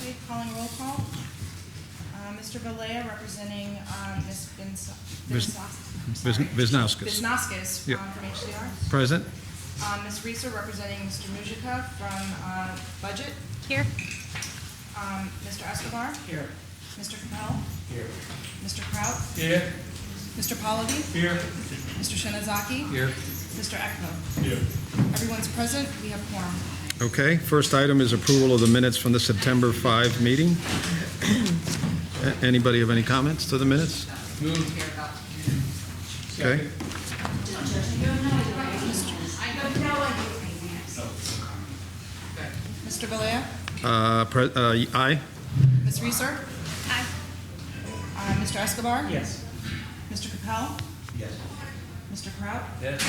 Okay, calling roll call. Mr. Valea representing Ms. Wisnauskas. Wisnauskas Yep. from HCR. Present? Ms. Reeser representing Mr. Mujika from Budget. Here. Mr. Escobar. Here. Mr. Capel. Here. Mr. Kraut. Here. Mr. Pallavi. Here. Mr. Shinazaki. Here. Mr. Eckho. Here. Everyone's present. We have quorum. Okay, first item is approval of the minutes from the September 5 meeting. Anybody have any comments to the minutes? Move. Okay. Mr. Valea. Aye. Ms. Reeser. Aye. Mr. Escobar. Yes. Mr. Capel. Yes. Mr. Kraut. Yes.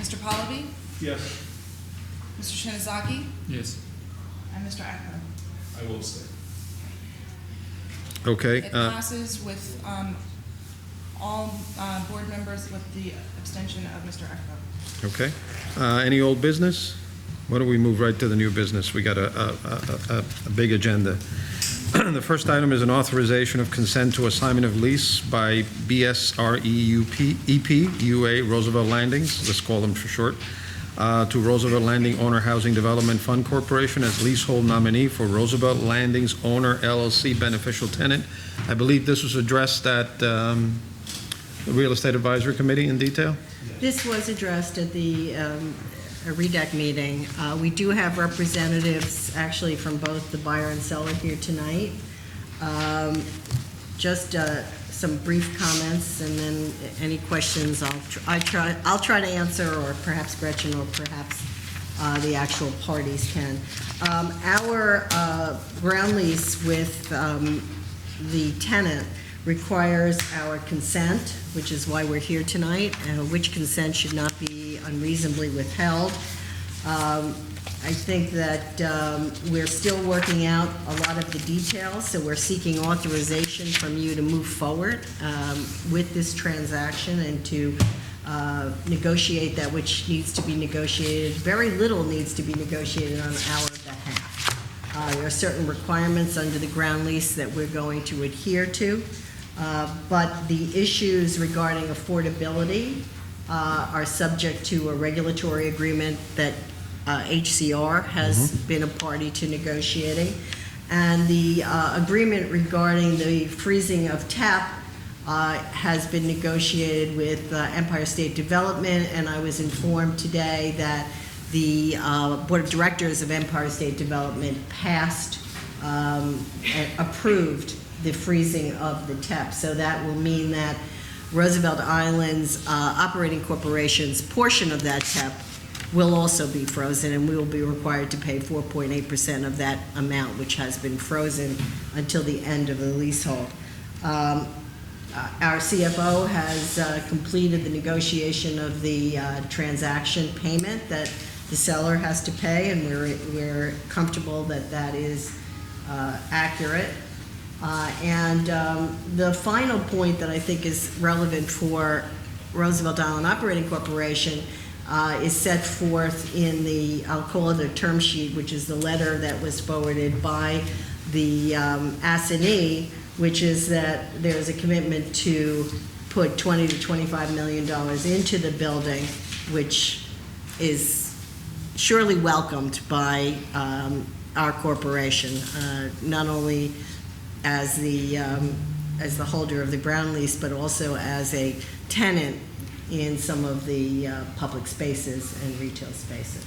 Mr. Pallavi. Yes. Mr. Shinazaki. Yes. And Mr. Eckho. I will stay. Okay. It passes with all board members with the abstention of Mr. Eckho. Okay. Any old business? Why don't we move right to the new business? We got a big agenda. The first item is an authorization of consent to assignment of lease by BSREUP UA Roosevelt Landings, let's call them for short, to Roosevelt Landing Owner Housing Development Fund Corporation as leasehold nominee for Roosevelt Landings Owner LLC beneficial tenant. I believe this was addressed at the Real Estate Advisory Committee in detail? This was addressed at the RIOC meeting. We do have representatives actually from both the buyer and seller here tonight. Just some brief comments, and then any questions I'll try to answer, or perhaps Gretchen, or perhaps the actual parties can. Our ground lease with the tenant requires our consent, which is why we're here tonight, which consent should not be unreasonably withheld. I think that we're still working out a lot of the details, so we're seeking authorization from you to move forward with this transaction and to negotiate that which needs to be negotiated. Very little needs to be negotiated on our behalf. There are certain requirements under the ground lease that we're going to adhere to. But the issues regarding affordability are subject to a regulatory agreement that HCR has been a party to negotiating. And the agreement regarding the freezing of TAP has been negotiated with Empire State Development, and I was informed today that the Board of Directors of Empire State Development passed and approved the freezing of the TEP. So that will mean that Roosevelt Islands Operating Corporation's portion of that TEP will also be frozen, and we will be required to pay 4.8% of that amount, which has been frozen until the end of the leasehold. Our CFO has completed the negotiation of the transaction payment that the seller has to pay, and we're comfortable that that is accurate. The final point that I think is relevant for Roosevelt Island Operating Corporation is set forth in the, I'll call it a term sheet, which is the letter that was forwarded by the assignee, which is that there's a commitment to put $20 to $25 million into the building, which is surely welcomed by our corporation, not only as the holder of the ground lease, but also as a tenant in some of the public spaces and retail spaces.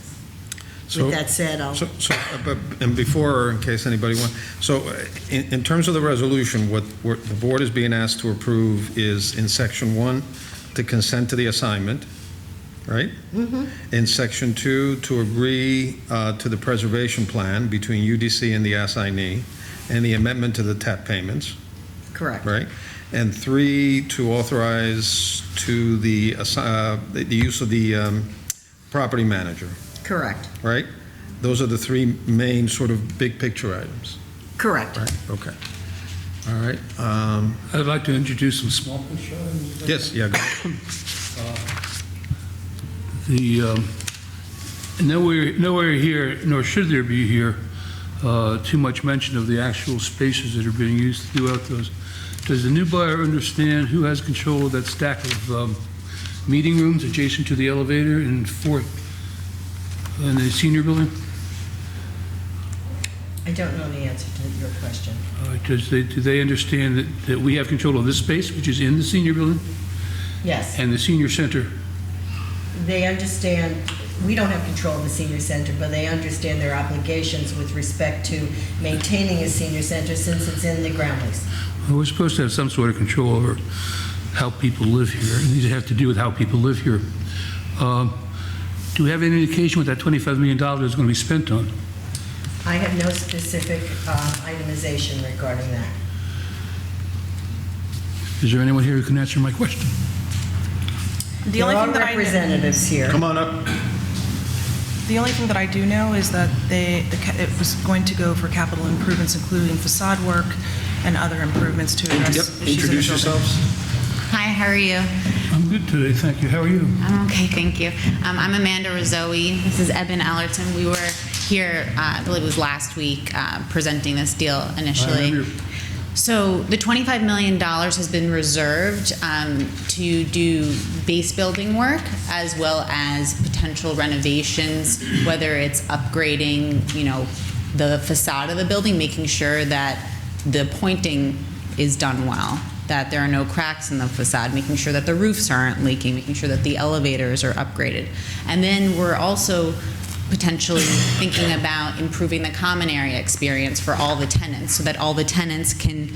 With that said, and before, in case anybody wants, so in terms of the resolution, what the board is being asked to approve is in section 1 to consent to the assignment, right? Mm-hmm. In section 2 to agree to the preservation plan between UDC and the assignee, and the amendment to the TAP payments. Correct. Right? And 3, to authorize to the use of the property manager. Correct. Right? Those are the 3 main sort of big picture items. Correct. Right? Okay. All right. I'd like to introduce some small picture items. Yes, yeah, go ahead. Nowhere here, nor should there be here, too much mention of the actual spaces that are being used throughout those. Does the new buyer understand who has control of that stack of meeting rooms adjacent to the elevator in the senior building? I don't know the answer to your question. Do they understand that we have control of this space, which is in the senior building, Yes, and the senior center? they understand, we don't have control of the senior center, but they understand their obligations with respect to maintaining a senior center since it's in the ground lease. Well, we're supposed to have some sort of control over how people live here, and these have to do with how people live here. Do we have any indication what that $25 million is going to be spent on? I have no specific itemization regarding that. Is there anyone here who can answer my question? The only thing that I know, representatives here. Come on up. the only thing that I do know is that it was going to go for capital improvements, including facade work and other improvements to address Yep, issues in the introduce building. yourselves. Hi, how are you? I'm good today, thank you. How are you? I'm okay, thank you. I'm Amanda Rizzoe. This is Eben Allerton. We were here, I believe it was last week, presenting this deal initially. remember. So the $25 million has been reserved to do base building work as well as potential renovations, whether it's upgrading, the facade of the building, making sure that the pointing is done well, that there are no cracks in the facade, making sure that the roofs aren't leaking, making sure that the elevators are upgraded. And then we're also potentially thinking about improving the common area experience for all the tenants so that all the tenants can,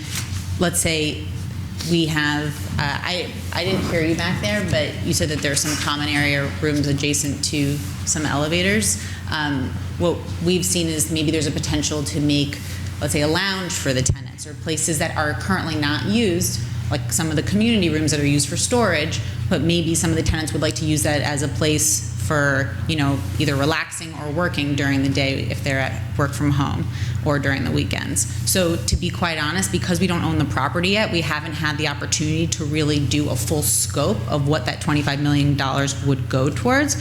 let's say we have, I didn't hear you back there, but you said that there are some common area rooms adjacent to some elevators. What we've seen is maybe there's a potential to make, let's say, a lounge for the tenants or places that are currently not used, like some of the community rooms that are used for storage, but maybe some of the tenants would like to use that as a place for, either relaxing or working during the day if they're at work from home or during the weekends. So to be quite honest, because we don't own the property yet, we haven't had the opportunity to really do a full scope of what that $25 million would go towards.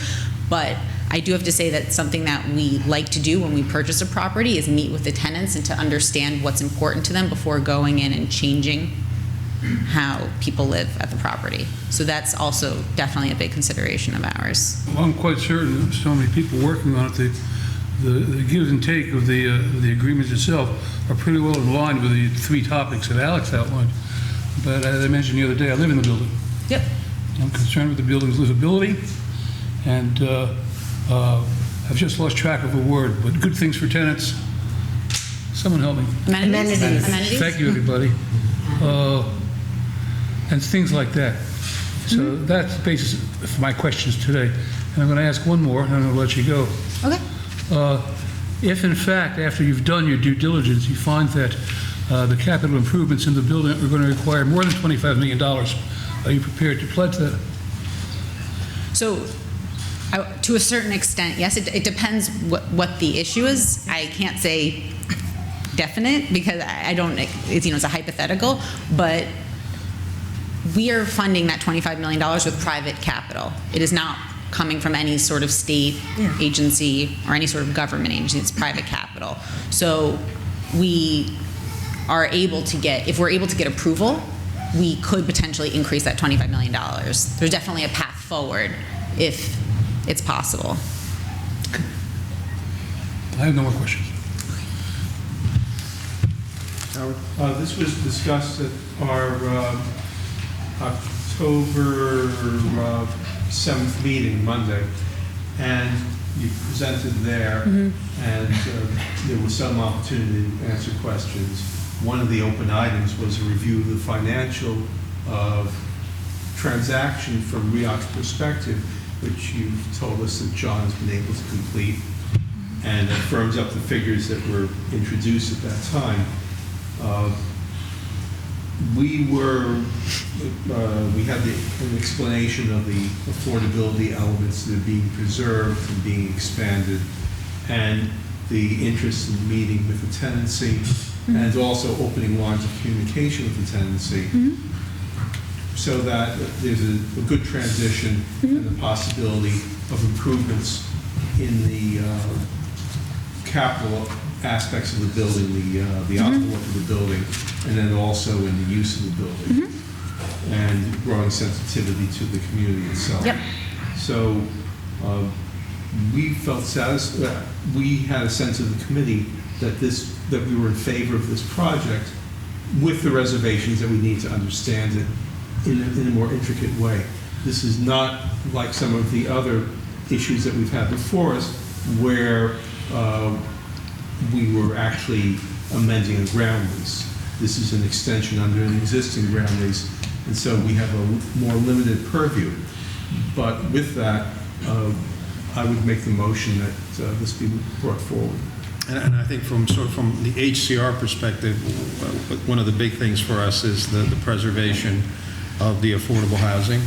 But I do have to say that something that we like to do when we purchase a property is meet with the tenants and to understand what's important to them before going in and changing how people live at the property. So that's also definitely a big consideration of ours. Well, I'm quite certain that so many people working on it, the give and take of the agreement itself are pretty well in line with the three topics that Alex outlined. But as I mentioned the other day, I live in the building. Yep. I'm concerned with the building's livability, and I've just lost track of a word, but good things for tenants. Someone help me. Amenities? Amenities. Thank you, everybody. And things like that. So that's the basis for my questions today. And I'm going to ask one more, and I'm going to let you go. Okay. If, in fact, after you've done your due diligence, you find that the capital improvements in the building are going to require more than $25 million, are you prepared to pledge that? So, to a certain extent, yes. It depends what the issue is. I can't say definite because I don't. It's a hypothetical, but we are funding that $25 million with private capital. It is not coming from any sort of state agency or any sort of government agency. It's private capital. So we are able to get, if we're able to get approval, we could potentially increase that $25 million. There's definitely a path forward if it's possible. I have no more questions. This was discussed at our October 7th meeting, Monday, and you presented there, and there was some opportunity to answer questions. One of the open items was a review of the financial transaction from RIOC's perspective, which you've told us that John has been able to complete, and it firms up the figures that were introduced at that time. We had an explanation of the affordability elements that are being preserved and being expanded, and the interest in meeting with the tenancy, and also opening lines of communication with the tenancy, so that there's a good transition and the possibility of improvements in the capital aspects of the building, the outlook of the building, and then also in the use of the building, and growing sensitivity to the community itself. Yep. So we felt satisfied, we had a sense of the committee that we were in favor of this project, with the reservations that we need to understand it in a more intricate way. This is not like some of the other issues that we've had before us, where we were actually amending a ground lease. This is an extension under an existing ground lease, and so we have a more limited purview. But with that, I would make the motion that this be brought forward. And I think from the HCR perspective, one of the big things for us is the preservation of the affordable housing,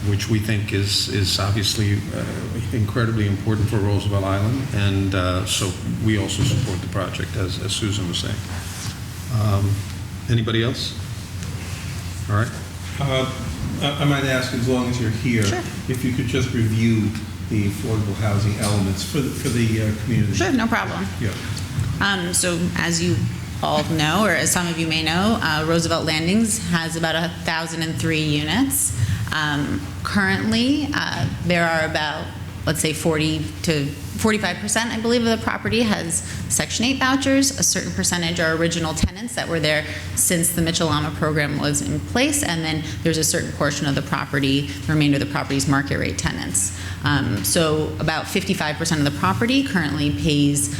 which we think is obviously incredibly important for Roosevelt Island, and so we also support the project, as Susan was saying. Anybody else? All right. I might ask, as long as you're here, if you could just review the affordable housing elements for the community. Sure, no problem. Yeah. So as you all know, or as some of you may know, Roosevelt Landings has about 1,003 units. Currently, there are about, let's say, 40 to 45%, I believe, of the property has Section 8 vouchers. A certain percentage are original tenants that were there since the Mitchell-Lama program was in place, and then there's a certain portion of the property, the remainder of the property's market rate tenants. So about 55% of the property currently pays,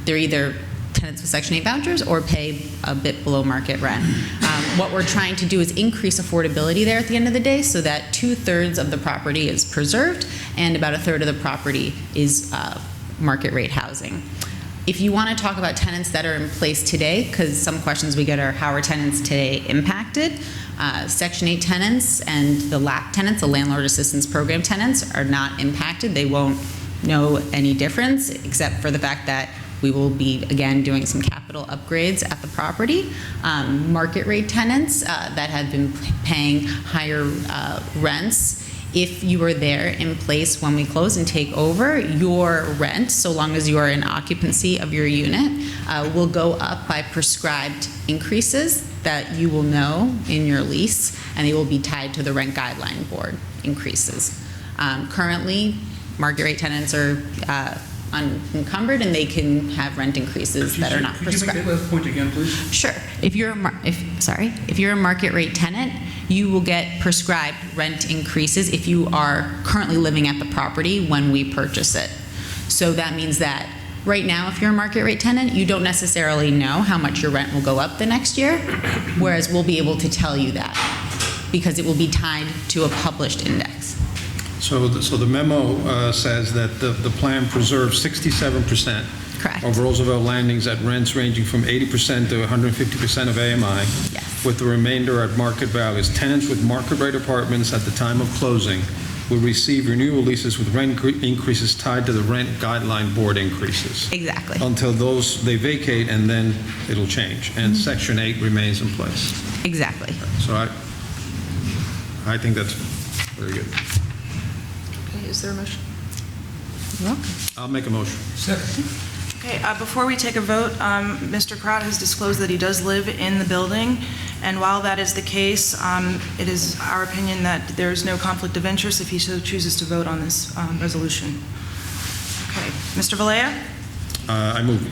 they're either tenants with Section 8 vouchers or pay a bit below market rent. What we're trying to do is increase affordability there at the end of the day, so that 2/3 of the property is preserved and about 1/3 of the property is market rate housing. If you want to talk about tenants that are in place today, because some questions we get are how are tenants today impacted, Section 8 tenants and the LAP tenants, the Landlord Assistance Program tenants, are not impacted. They won't know any difference, except for the fact that we will be, again, doing some capital upgrades at the property. Market rate tenants that have been paying higher rents, if you are there in place when we close and take over, your rent, so long as you are in occupancy of your unit, will go up by prescribed increases that you will know in your lease, and they will be tied to the Rent Guideline Board increases. Currently, market rate tenants are unencumbered, and they can have rent increases that are not prescribed. Could you make that last point again, please? Sure. If you're a market rate tenant, you will get prescribed rent increases if you are currently living at the property when we purchase it. So that means that right now, if you're a market rate tenant, you don't necessarily know how much your rent will go up the next year, whereas we'll be able to tell you that because it will be tied to a published index. So the memo says that the plan preserves 67% Correct. of Roosevelt Landings at rents ranging from 80% to 150% of AMI, Yes. with the remainder at market values. Tenants with market rate apartments at the time of closing will receive renewal leases with rent increases tied to the Rent Guideline Board increases. Exactly. Until they vacate, and then it'll change. And Section 8 remains in place. Exactly. So I think that's very good. Okay, is there a motion? You're welcome. I'll make a motion. Second. Okay, before we take a vote, Mr. Kraut has disclosed that he does live in the building, and while that is the case, it is our opinion that there is no conflict of interest if he so chooses to vote on this resolution. Okay, Mr. Valea? I move.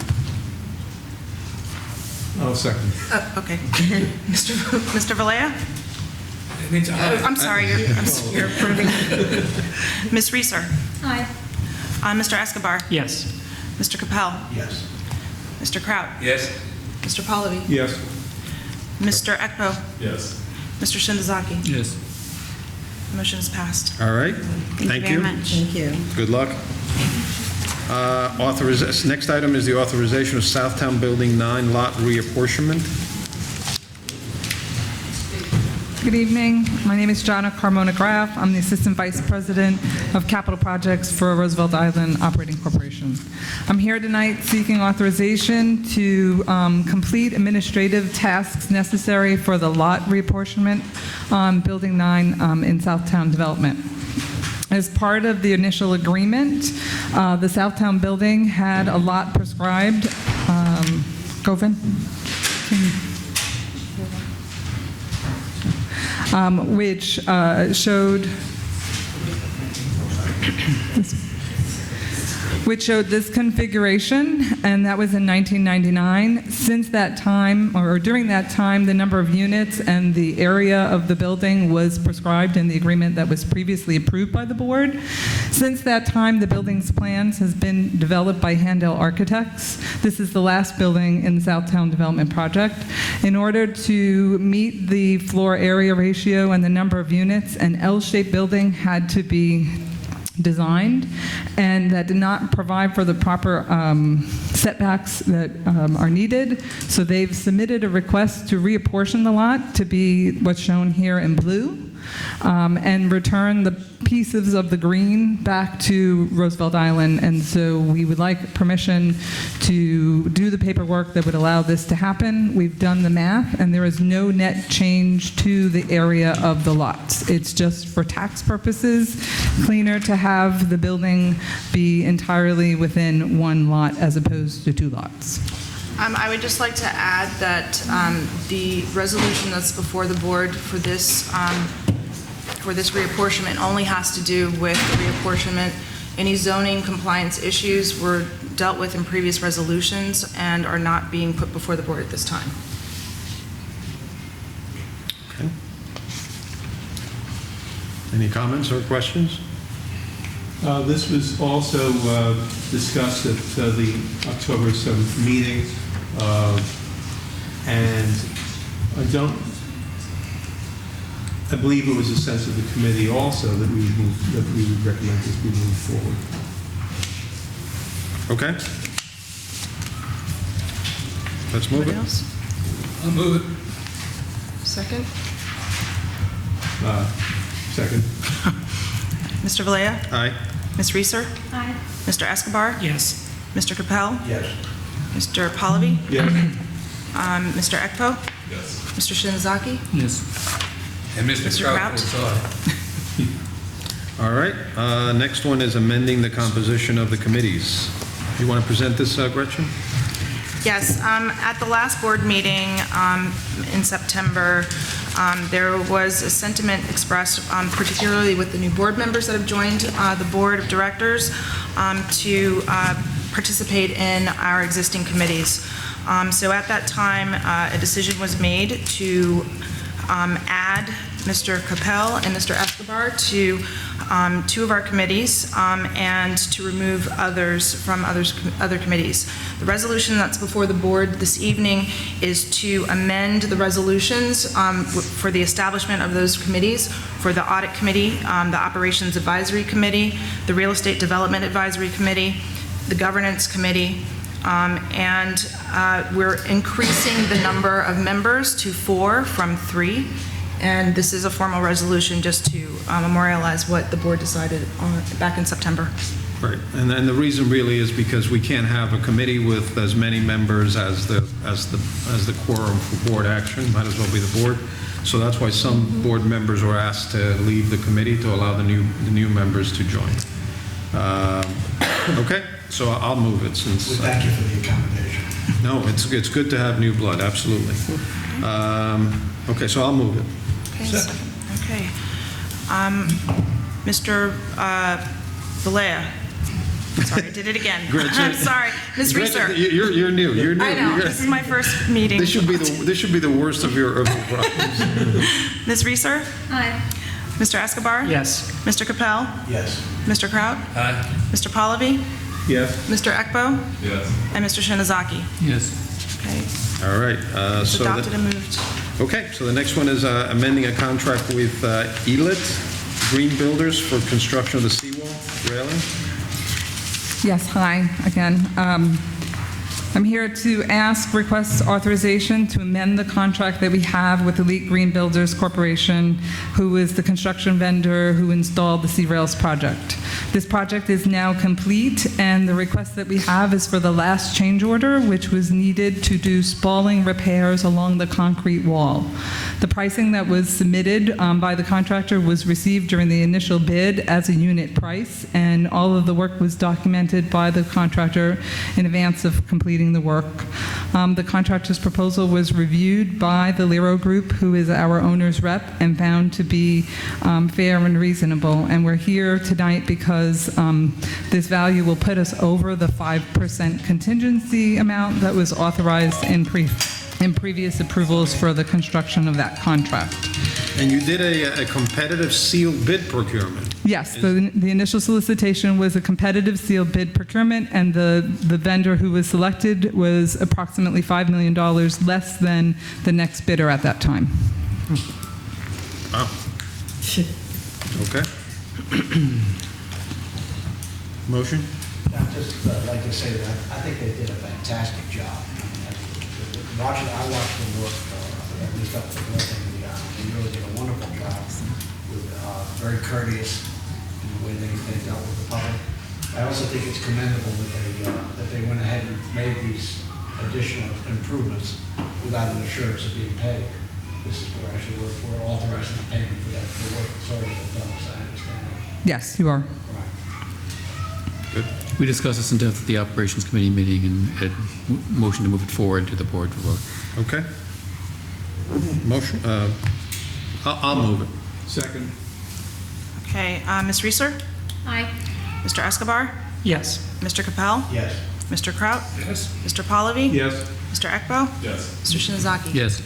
I'll second. Okay. Mr. Valea? It means aye. I'm sorry, you're approving. Ms. Reeser? Aye. Mr. Escobar? Yes. Mr. Capel? Yes. Mr. Kraut? Yes. Mr. Pallavi? Yes. Mr. Ekpo? Yes. Mr. Shindazaki? Yes. Motion is passed. All right. Thank you very much. Thank you. Good luck. Next item is the authorization of Southtown Building 9 lot reapportionment. Good evening. My name is Jonna Carmona Graff. I'm the Assistant Vice President of Capital Projects for Roosevelt Island Operating Corporation. I'm here tonight seeking authorization to complete administrative tasks necessary for the lot reapportionment on Building 9 in Southtown Development. As part of the initial agreement, the Southtown building had a lot prescribed. Govin? Which showed this configuration, and that was in 1999. Since that time, or during that time, the number of units and the area of the building was prescribed in the agreement that was previously approved by the board. Since that time, the building's plans has been developed by Handel Architects. This is the last building in the Southtown Development Project. In order to meet the floor area ratio and the number of units, an L-shaped building had to be designed, and that did not provide for the proper setbacks that are needed. So they've submitted a request to reapportion the lot to be what's shown here in blue, and return the pieces of the green back to Roosevelt Island. And so we would like permission to do the paperwork that would allow this to happen. We've done the math, and there is no net change to the area of the lots. It's just for tax purposes, cleaner to have the building be entirely within one lot as opposed to two lots. I would just like to add that the resolution that's before the board for this reapportionment only has to do with the reapportionment. Any zoning compliance issues were dealt with in previous resolutions and are not being put before the board at this time. Okay. Any comments or questions? This was also discussed at the October 7th meeting, and I believe it was a sense of the committee also that we would recommend this be moved forward. Okay. Let's move Anybody it. else? I'll move it. Second? Second. Mr. Valea? Aye. Ms. Reeser? Aye. Mr. Escobar? Yes. Mr. Capel? Yes. Mr. Pallavi? Yes. Mr. Ekpo? Yes. Mr. Shinzaki? Yes. And Mr. Mr. Kraut Kraut? votes aye. All right. Next one is amending the composition of the committees. You want to present this, Gretchen? Yes, at the last board meeting in September, there was a sentiment expressed, particularly with the new board members that have joined the board of directors, to participate in our existing committees. So at that time, a decision was made to add Mr. Capel and Mr. Escobar to two of our committees, and to remove others from other committees. The resolution that's before the board this evening is to amend the resolutions for the establishment of those committees for the Audit Committee, the Operations Advisory Committee, the Real Estate Development Advisory Committee, the Governance Committee, and we're increasing the number of members to 4 from 3. And this is a formal resolution just to memorialize what the board decided back in September. Right. And then the reason really is because we can't have a committee with as many members as the quorum for board action. Might as well be the board. So that's why some board members were asked to leave the committee to allow the new members to join. Okay. So I'll move it since. Well, thank you for the accommodation. No, it's good to have new blood. Absolutely. Okay. So I'll move it. Okay. Okay. Mr. Valea. Sorry, I did it again. I'm sorry. Ms. Reeser. You're new. You're new. I know. This is my first meeting. This should be the worst of your problems. Ms. Reeser? Aye. Mr. Escobar? Yes. Mr. Capel? Yes. Mr. Kraut? Aye. Mr. Pallavi? Yes. Mr. Ekpo? Yes. And Mr. Shinazaki? Yes. Okay. all right. It's adopted and moved. Okay, so the next one is amending a contract with Elit Green Builders for construction of the seawall railing. Yes, hi, again. I'm here to request authorization to amend the contract that we have with Elite Green Builders Corporation, who is the construction vendor who installed the C-Rails project. This project is now complete, and the request that we have is for the last change order, which was needed to do spalling repairs along the concrete wall. The pricing that was submitted by the contractor was received during the initial bid as a unit price, and all of the work was documented by the contractor in advance of completing the work. The contractor's proposal was reviewed by the Lero Group, who is our owner's rep, and found to be fair and reasonable. And we're here tonight because this value will put us over the 5% contingency amount that was authorized in previous approvals for the construction of that contract. And you did a competitive sealed bid procurement. Yes, the initial solicitation was a competitive sealed bid procurement, and the vendor who was selected was approximately $5 million less than the next bidder at that time. Wow. Okay. Motion? I'd just like to say that I think they did a fantastic job. I watched them work at least up to the north end of the island. They really did a wonderful job, very courteous in the way they dealt with the public. I also think it's commendable that they went ahead and made these additional improvements without an assurance of being paid. This is where actually we're authorizing the payment for that, for work that's already been done, as I understand it. Yes, you are. Right. Good. We discussed this in depth at the Operations Committee meeting and had motion to move it forward to the board for vote. Okay. Motion, I'll move it. Second. Okay, Ms. Reeser? Aye. Mr. Escobar? Yes. Mr. Capel? Yes. Mr. Kraut? Yes. Mr. Pallavi? Yes. Mr. Ekbo? Yes. Mr. Shinzaki? Yes.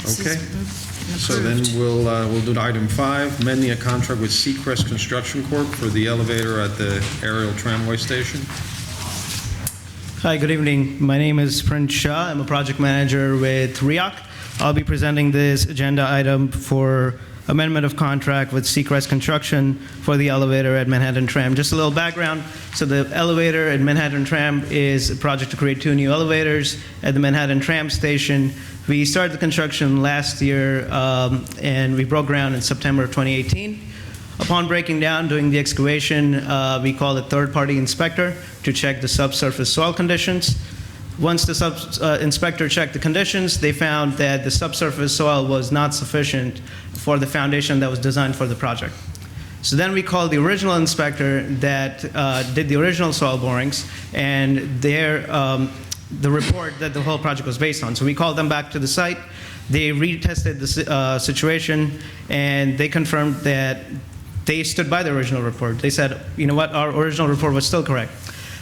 This is Okay. moved and So then approved. we'll do item 5, amending a contract with Seacrest Construction Corp. for the elevator at the aerial tramway station. Hi, good evening. My name is Prince Shah. I'm a project manager with RIOC. I'll be presenting this agenda item for amendment of contract with Seacrest Construction for the elevator at Manhattan Tram. Just a little background. So the elevator at Manhattan Tram is a project to create 2 new elevators at the Manhattan Tram station. We started the construction last year, and we broke ground in September of 2018. Upon breaking down, doing the excavation, we called a third-party inspector to check the subsurface soil conditions. Once the inspector checked the conditions, they found that the subsurface soil was not sufficient for the foundation that was designed for the project. So then we called the original inspector that did the original soil borings, and the report that the whole project was based on. So we called them back to the site. They retested the situation, and they confirmed that they stood by the original report. They said, you know what, our original report was still correct.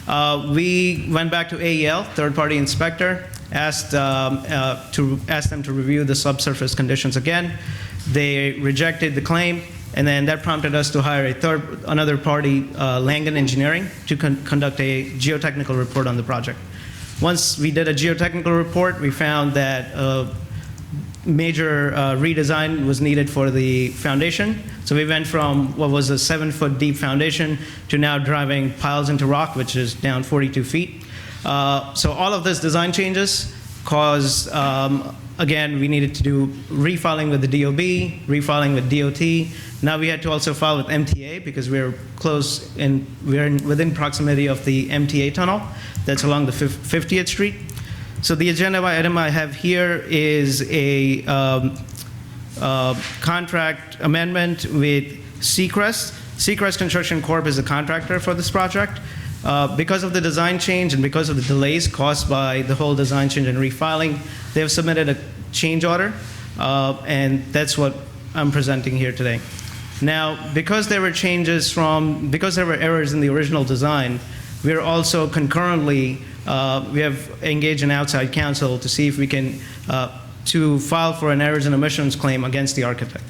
We went back to AEL, third-party inspector, asked them to review the subsurface conditions again. They rejected the claim, and then that prompted us to hire another party, Langen Engineering, to conduct a geotechnical report on the project. Once we did a geotechnical report, we found that major redesign was needed for the foundation. So we went from what was a 7-foot deep foundation to now driving piles into rock, which is down 42 feet. So all of this design changes caused, again, we needed to do refiling with the DOB, refiling with DOT. Now we had to also file with MTA because we're within proximity of the MTA tunnel that's along the 50th Street. So the agenda item I have here is a contract amendment with Seacrest. Seacrest Construction Corp. is a contractor for this project. Because of the design change and because of the delays caused by the whole design change and refiling, they have submitted a change order, and that's what I'm presenting here today. Now, because there were errors in the original design, we are also concurrently, we have engaged an outside counsel to see if we can, to file for an errors and omissions claim against the architect.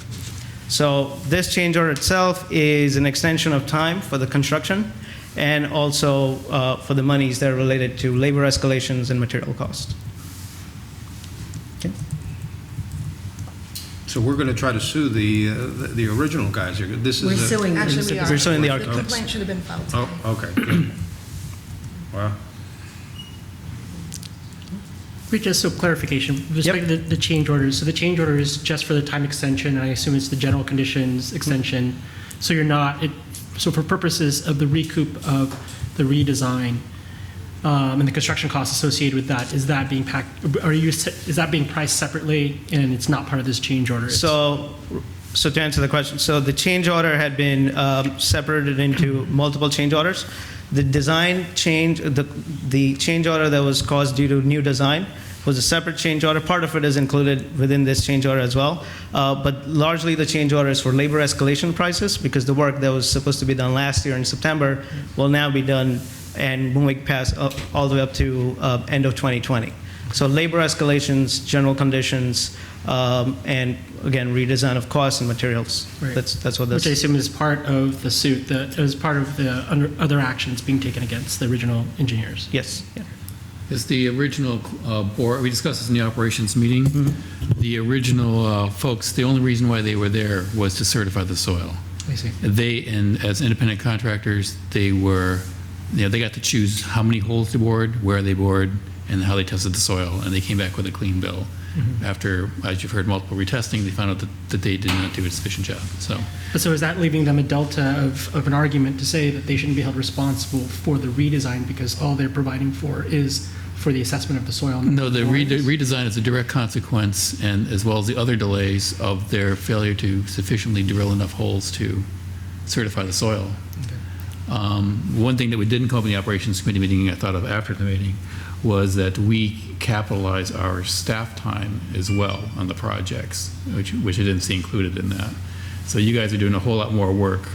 So this change order itself is an extension of time for the construction and also for the monies that are related to labor escalations and material costs. Okay. So we're going to try to sue the original guys here. This is We're suing them. Actually, we are. We're suing the The architects. complaint should have been filed. Oh, okay. Good. Wow. Just so clarification, with respect to the change orders, so the change order is just for the time extension, and I assume it's the general conditions extension. So you're not, so for purposes of the recoup of the redesign and the construction costs associated with that, is that being is that being priced separately and it's not part of this change order? So to answer the question, so the change order had been separated into multiple change orders. The design change, the change order that was caused due to new design was a separate change order. Part of it is included within this change order as well. But largely the change order is for labor escalation prices, because the work that was supposed to be done last year in September will now be done and moving past all the way up to end of 2020. So labor escalations, general conditions, and again, redesign of costs and materials. Right. That's what this. Which I assume is part of the suit, that is part of the other actions being taken against the original engineers. Yes. Yeah. Is the original board, we discussed this in the operations meeting, the original folks, the only reason why they were there was to certify the soil. I see. They, and as independent contractors, they were, they got to choose how many holes to bored, where they bored, and how they tested the soil, and they came back with a clean bill. After, as you've heard, multiple retesting, they found out that they did not do a sufficient job. So is that leaving them a delta of an argument to say that they shouldn't be held responsible for the redesign because all they're providing for is for the assessment of the soil? No, the redesign is a direct consequence, and as well as the other delays of their failure to sufficiently drill enough holes to certify the soil. Okay. One thing that we didn't come up in the operations committee meeting, I thought of after the meeting, was that we capitalize our staff time as well on the projects, which I didn't see included in that. So you guys are doing a whole lot more work,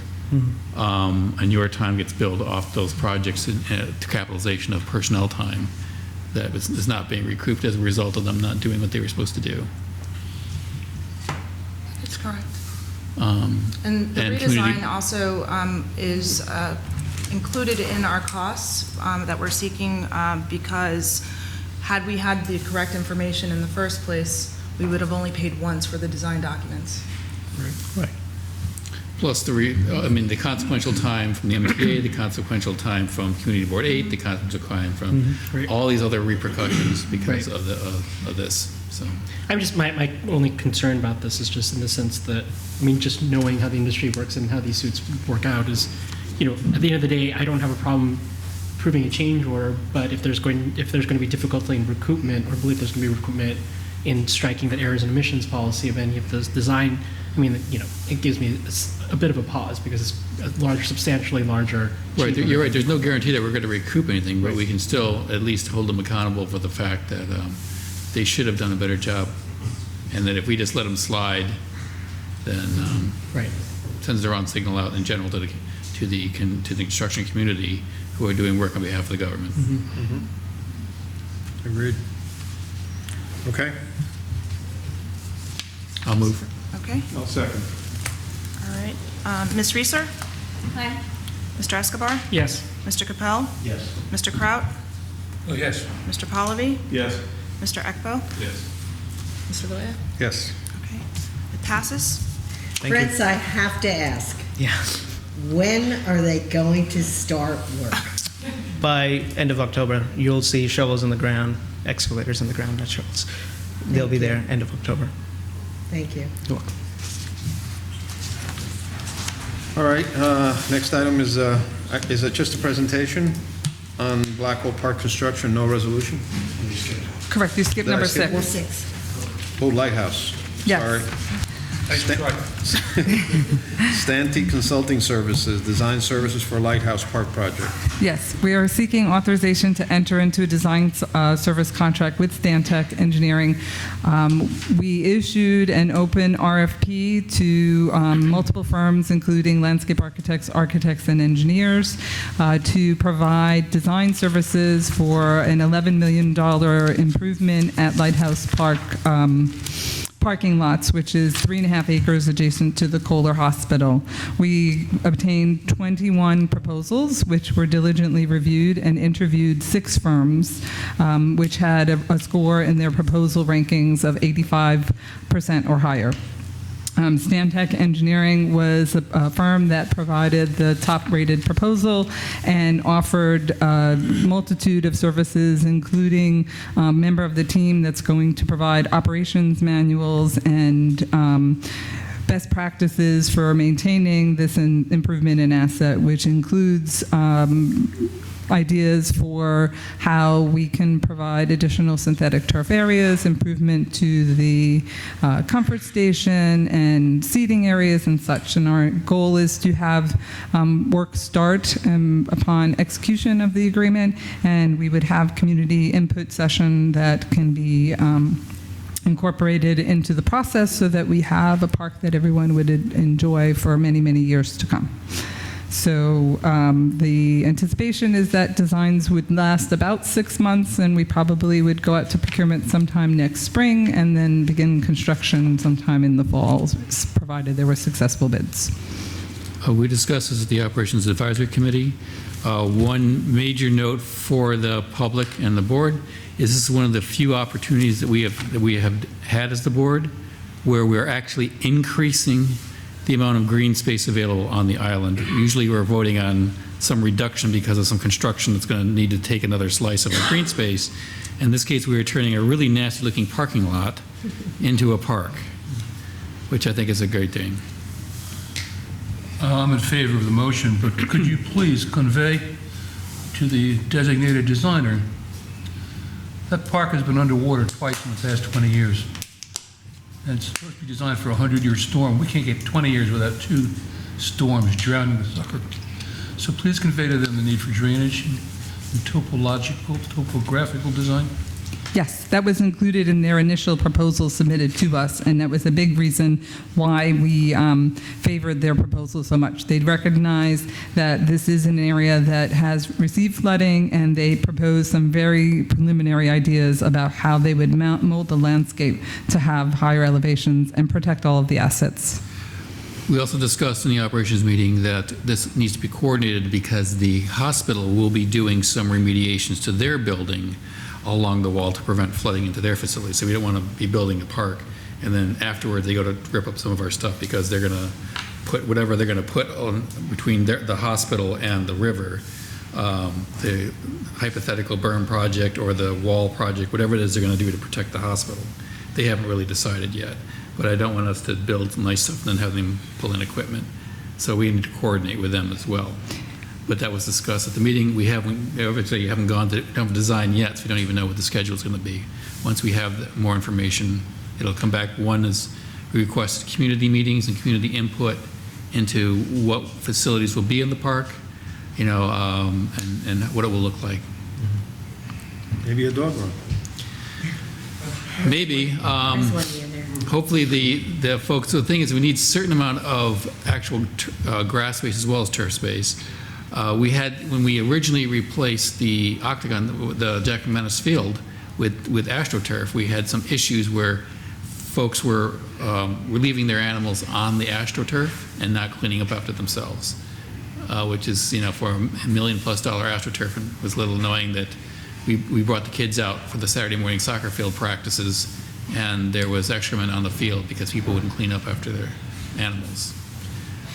and your time gets billed off those projects to capitalization of personnel time that is not being recouped as a result of them not doing what they were supposed to do. That's correct. And the redesign also is included in our costs that we're seeking because had we had the correct information in the first place, we would have only paid once for the design documents. Right. Plus the consequential time from the MTA, the consequential time from Community Board 8, the consequential time from all these other repercussions because of this. So I'm just, my only concern about this is just in the sense that, just knowing how the industry works and how these suits work out is, at the end of the day, I don't have a problem approving a change order, but if there's going to be difficulty in recoupment, or believe there's going to be recoupment in striking that errors and omissions policy of any of this design, it gives me a bit of a pause because it's a substantially larger. Right, you're right. There's no guarantee that we're going to recoup anything, but we can still at least hold them accountable for the fact that they should have done a better job, and that if we just let them slide, then sends the wrong signal out in general to the construction community who are doing work on behalf of the government. Agreed. Okay. I'll move. Okay. I'll second. All right. Ms. Reeser? Aye. Mr. Escobar? Yes. Mr. Capel? Yes. Mr. Kraut? Oh, yes. Mr. Pallavi? Yes. Mr. Ekbo? Yes. Mr. Goya? Yes. Okay. It passes. Prince, I have to ask, Yeah. when are they going to start work? By end of October, you'll see shovels in the ground, excavators in the ground, not shovels. They'll be there end of October. Thank you. You're welcome. All right, next item is it just a presentation on Blackwell Park construction, no resolution? Correct, you skipped Did I number skip 6. 6. Oh, Lighthouse. Yes. Sorry. Stantec Consulting Services, design services for Lighthouse Park project. Yes, we are seeking authorization to enter into a design service contract with Stantec Engineering. We issued an open RFP to multiple firms, including landscape architects, and engineers, to provide design services for an $11 million improvement at Lighthouse Park parking lots, which is 3.5 acres adjacent to the Kohler Hospital. We obtained 21 proposals, which were diligently reviewed, and interviewed 6 firms, which had a score in their proposal rankings of 85% or higher. Stantec Engineering was a firm that provided the top-rated proposal and offered a multitude of services, including a member of the team that's going to provide operations manuals and best practices for maintaining this improvement in asset, which includes ideas for how we can provide additional synthetic turf areas, improvement to the comfort station and seating areas and such. And our goal is to have work start upon execution of the agreement, and we would have community input session that can be incorporated into the process so that we have a park that everyone would enjoy for many, many years to come. So the anticipation is that designs would last about 6 months, and we probably would go out to procurement sometime next spring and then begin construction sometime in the fall, provided there were successful bids. We discussed this at the Operations Advisory Committee. One major note for the public and the board is this is one of the few opportunities that we have had as the board where we're actually increasing the amount of green space available on the island. Usually we're voting on some reduction because of some construction that's going to need to take another slice of our green space. In this case, we are turning a really nasty looking parking lot into a park, which I think is a great thing. I'm in favor of the motion, but could you please convey to the designated designer that park has been underwater twice in the past 20 years. And it's supposed to be designed for a 100-year storm. We can't get 20 years without 2 storms drowning the sucker. So please convey to them the need for drainage and topographical design. Yes, that was included in their initial proposal submitted to us, and that was a big reason why we favored their proposal so much. They recognized that this is an area that has received flooding, and they proposed some very preliminary ideas about how they would mold the landscape to have higher elevations and protect all of the assets. We also discussed in the operations meeting that this needs to be coordinated because the hospital will be doing some remediations to their building along the wall to prevent flooding into their facility. So we don't want to be building a park and then afterwards they go to rip up some of our stuff because they're going to put whatever they're going to put on between the hospital and the river, the hypothetical berm project or the wall project, whatever it is they're going to do to protect the hospital. They haven't really decided yet, but I don't want us to build nice stuff and then have them pull in equipment. So we need to coordinate with them as well. But that was discussed at the meeting. We haven't gone to design yet, so we don't even know what the schedule is going to be. Once we have more information, it'll come back. One is we requested community meetings and community input into what facilities will be in the park, you know, and what it will look like. Maybe a dog run. Maybe. Hopefully the folks, so the thing is we need a certain amount of actual grass space as well as turf space. We had, when we originally replaced the octagon, the Jack McManus Field with AstroTurf, we had some issues where folks were leaving their animals on the AstroTurf and not cleaning up after themselves, which is, you know, for $1 million+ AstroTurf, and was a little annoying that we brought the kids out for the Saturday morning soccer field practices and there was excrement on the field because people wouldn't clean up after their animals.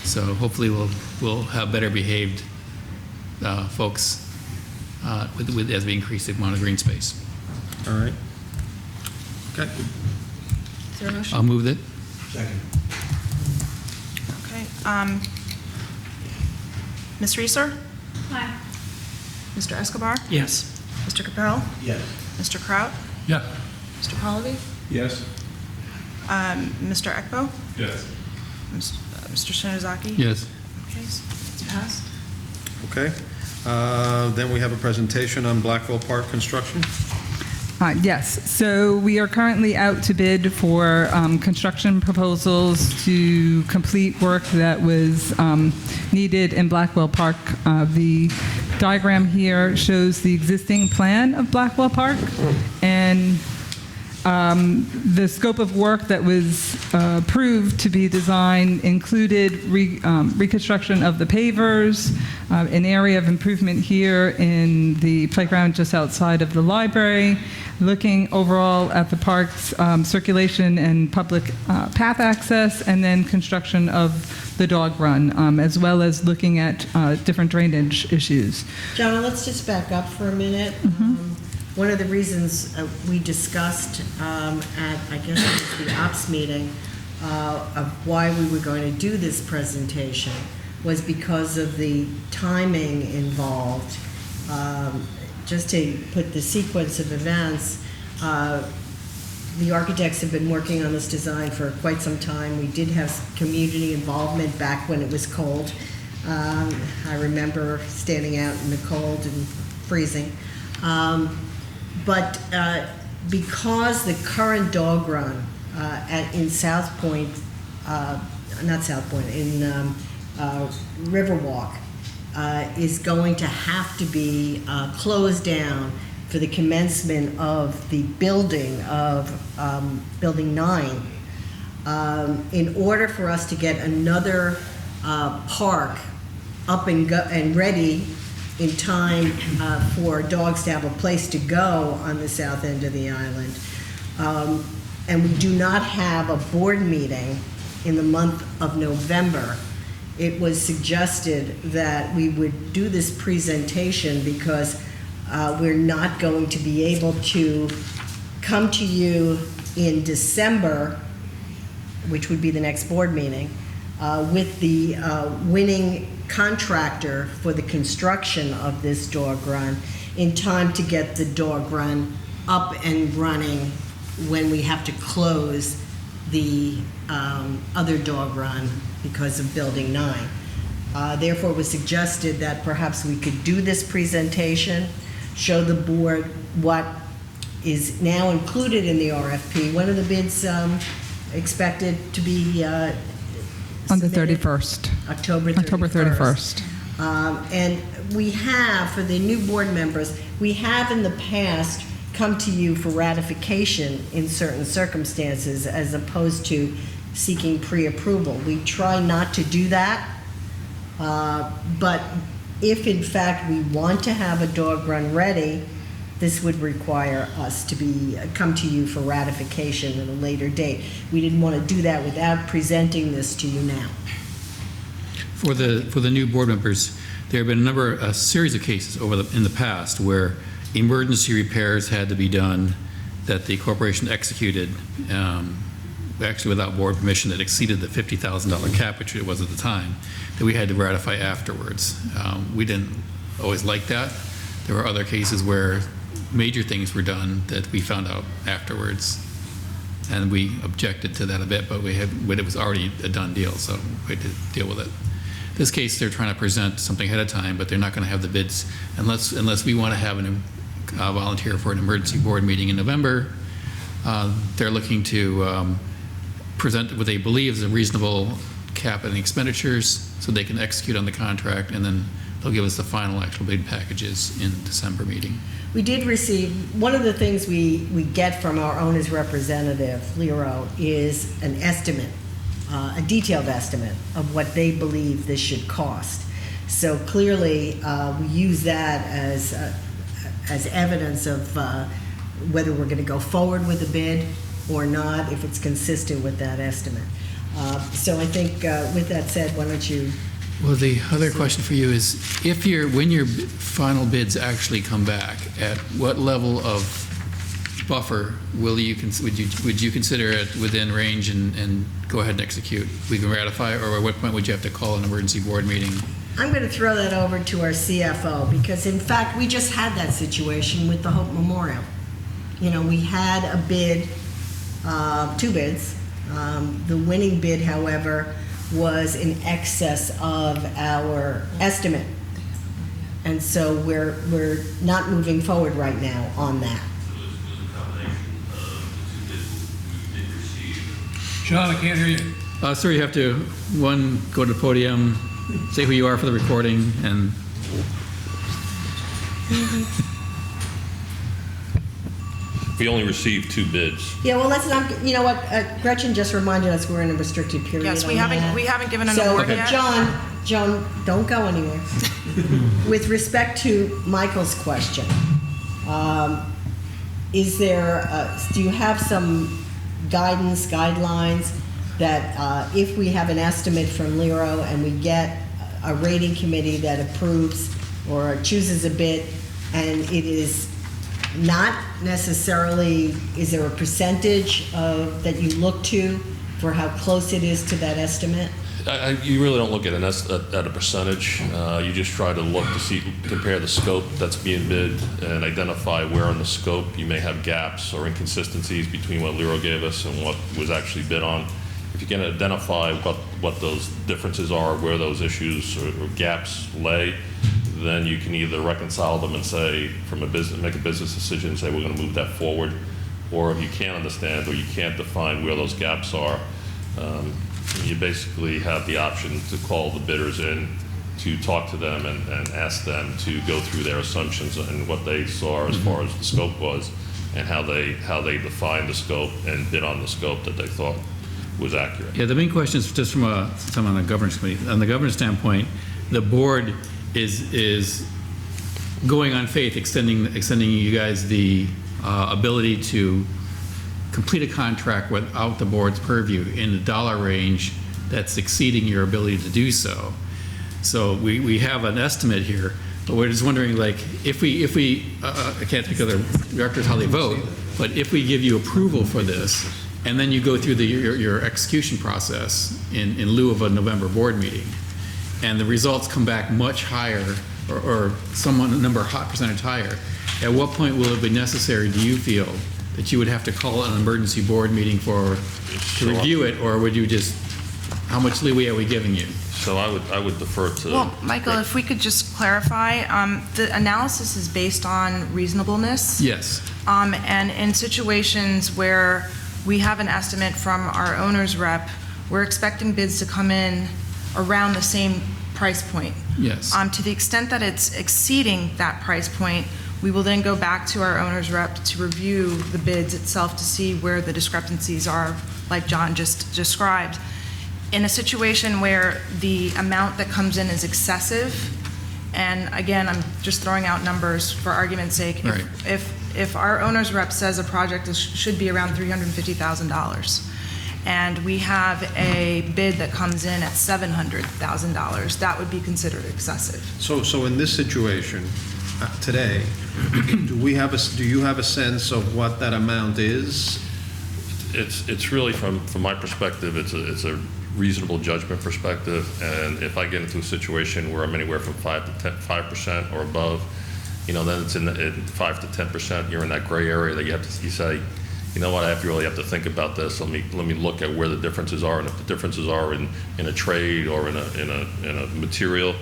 So hopefully we'll have better behaved folks as we increase the amount of green space. All right. Okay. Is there a motion? I'll move it. Second. Okay. Ms. Reeser? Aye. Mr. Escobar? Yes. Mr. Capel? Yes. Mr. Kraut? Yeah. Mr. Pallavi? Yes. Mr. Ekbo? Yes. Mr. Shinozaki? Yes. Okay, it's passed. Okay. Then we have a presentation on Blackwell Park construction. Yes, so we are currently out to bid for construction proposals to complete work that was needed in Blackwell Park. The diagram here shows the existing plan of Blackwell Park, and The scope of work that was approved to be designed included reconstruction of the pavers, an area of improvement here in the playground just outside of the library, looking overall at the park's circulation and public path access, and then construction of the dog run, as well as looking at different drainage issues. John, let's just back up for a minute. One of the reasons we discussed at, I guess it was the ops meeting, of why we were going to do this presentation was because of the timing involved. Just to put the sequence of events, the architects have been working on this design for quite some time. We did have community involvement back when it was cold. I remember standing out in the cold and freezing. But because the current dog run in South Point, not South Point, in Riverwalk, is going to have to be closed down for the commencement of the building of Building 9. In order for us to get another park up and ready in time for dogs to have a place to go on the south end of the island. And we do not have a board meeting in the month of November. It was suggested that we would do this presentation because we're not going to be able to come to you in December, which would be the next board meeting, with the winning contractor for the construction of this dog run in time to get the dog run up and running when we have to close the other dog run because of Building 9. Therefore, it was suggested that perhaps we could do this presentation, show the board what is now included in the RFP. When are the bids expected to be On the submitted? 31st. October 31st. October 31st. And we have, for the new board members, we have in the past come to you for ratification in certain circumstances as opposed to seeking pre-approval. We try not to do that, but if in fact we want to have a dog run ready, this would require us to come to you for ratification at a later date. We didn't want to do that without presenting this to you now. For the new board members, there have been a series of cases in the past where emergency repairs had to be done that the corporation executed, actually without board permission, that exceeded the $50,000 cap, which it was at the time, that we had to ratify afterwards. We didn't always like that. There were other cases where major things were done that we found out afterwards, and we objected to that a bit, but it was already a done deal, so we had to deal with it. This case, they're trying to present something ahead of time, but they're not going to have the bids unless we want to have a volunteer for an emergency board meeting in November. They're looking to present what they believe is a reasonable cap in expenditures so they can execute on the contract, and then they'll give us the final actual bid packages in December meeting. We did receive, one of the things we get from our owner's representative, Lero, is an estimate, a detailed estimate of what they believe this should cost. So clearly, we use that as evidence of whether we're going to go forward with the bid or not, if it's consistent with that estimate. So I think with that said, why don't you... Well, the other question for you is, when your final bids actually come back, at what level of buffer would you consider it within range and go ahead and execute? We can ratify, or at what point would you have to call an emergency board meeting? I'm going to throw that over to our CFO, because in fact, we just had that situation with the Hope Memorial. You know, we had a bid, 2 bids. The winning bid, however, was in excess of our estimate. And so we're not moving forward right now on that. John, I can't hear you. Sir, you have to, go to the podium, say who you are for the recording, and... We only received 2 bids. Yeah, well, let's not, you know what, Gretchen just reminded us we're in a restricted period Yes, we on haven't, that. we haven't given an So, award yet. John, don't go anywhere. With respect to Michael's question, is there, do you have some guidance, guidelines that if we have an estimate from Lero and we get a rating committee that approves or chooses a bid and it is not necessarily, is there a percentage that you look to for how close it is to that estimate? You really don't look at at a percentage. You just try to look to see, compare the scope that's being bid and identify where in the scope you may have gaps or inconsistencies between what Lero gave us and what was actually bid on. If you can identify what those differences are, where those issues or gaps lay, then you can either reconcile them and say, make a business decision and say we're going to move that forward. Or if you can't understand or you can't define where those gaps are, you basically have the option to call the bidders in, to talk to them and ask them to go through their assumptions and what they saw as far as the scope was and how they defined the scope and bid on the scope that they thought was accurate. Yeah, the main question is just from someone on the governance committee. On the governance standpoint, the board is going on faith, extending you guys the ability to complete a contract without the board's purview in the dollar range that's exceeding your ability to do so. So we have an estimate here, but we're just wondering, like, if we I can't think of the directors how they vote, but if we give you approval for this, and then you go through your execution process in lieu of a November board meeting, and the results come back much higher or percentage higher, at what point will it be necessary, do you feel, that you would have to call an emergency board meeting to review it, or would you just, how much leeway are we giving you? So I would defer to. Well, Michael, if we could just clarify, the analysis is based on reasonableness. Yes. And in situations where we have an estimate from our owner's rep, we're expecting bids to come in around the same price point. Yes. To the extent that it's exceeding that price point, we will then go back to our owner's rep to review the bids itself to see where the discrepancies are, like John just described. In a situation where the amount that comes in is excessive, and again, I'm just throwing out numbers for argument's sake, Right. if our owner's rep says a project should be around $350,000, and we have a bid that comes in at $700,000, that would be considered excessive. So in this situation, today, do you have a sense of what that amount is? It's really, from my perspective, it's a reasonable judgment perspective, and if I get into a situation where I'm anywhere from 5% or above, then it's in 5 to 10%. You're in that gray area that you say, you know what, I really have to think about this. Let me look at where the differences are, and if the differences are in a trade or in a material,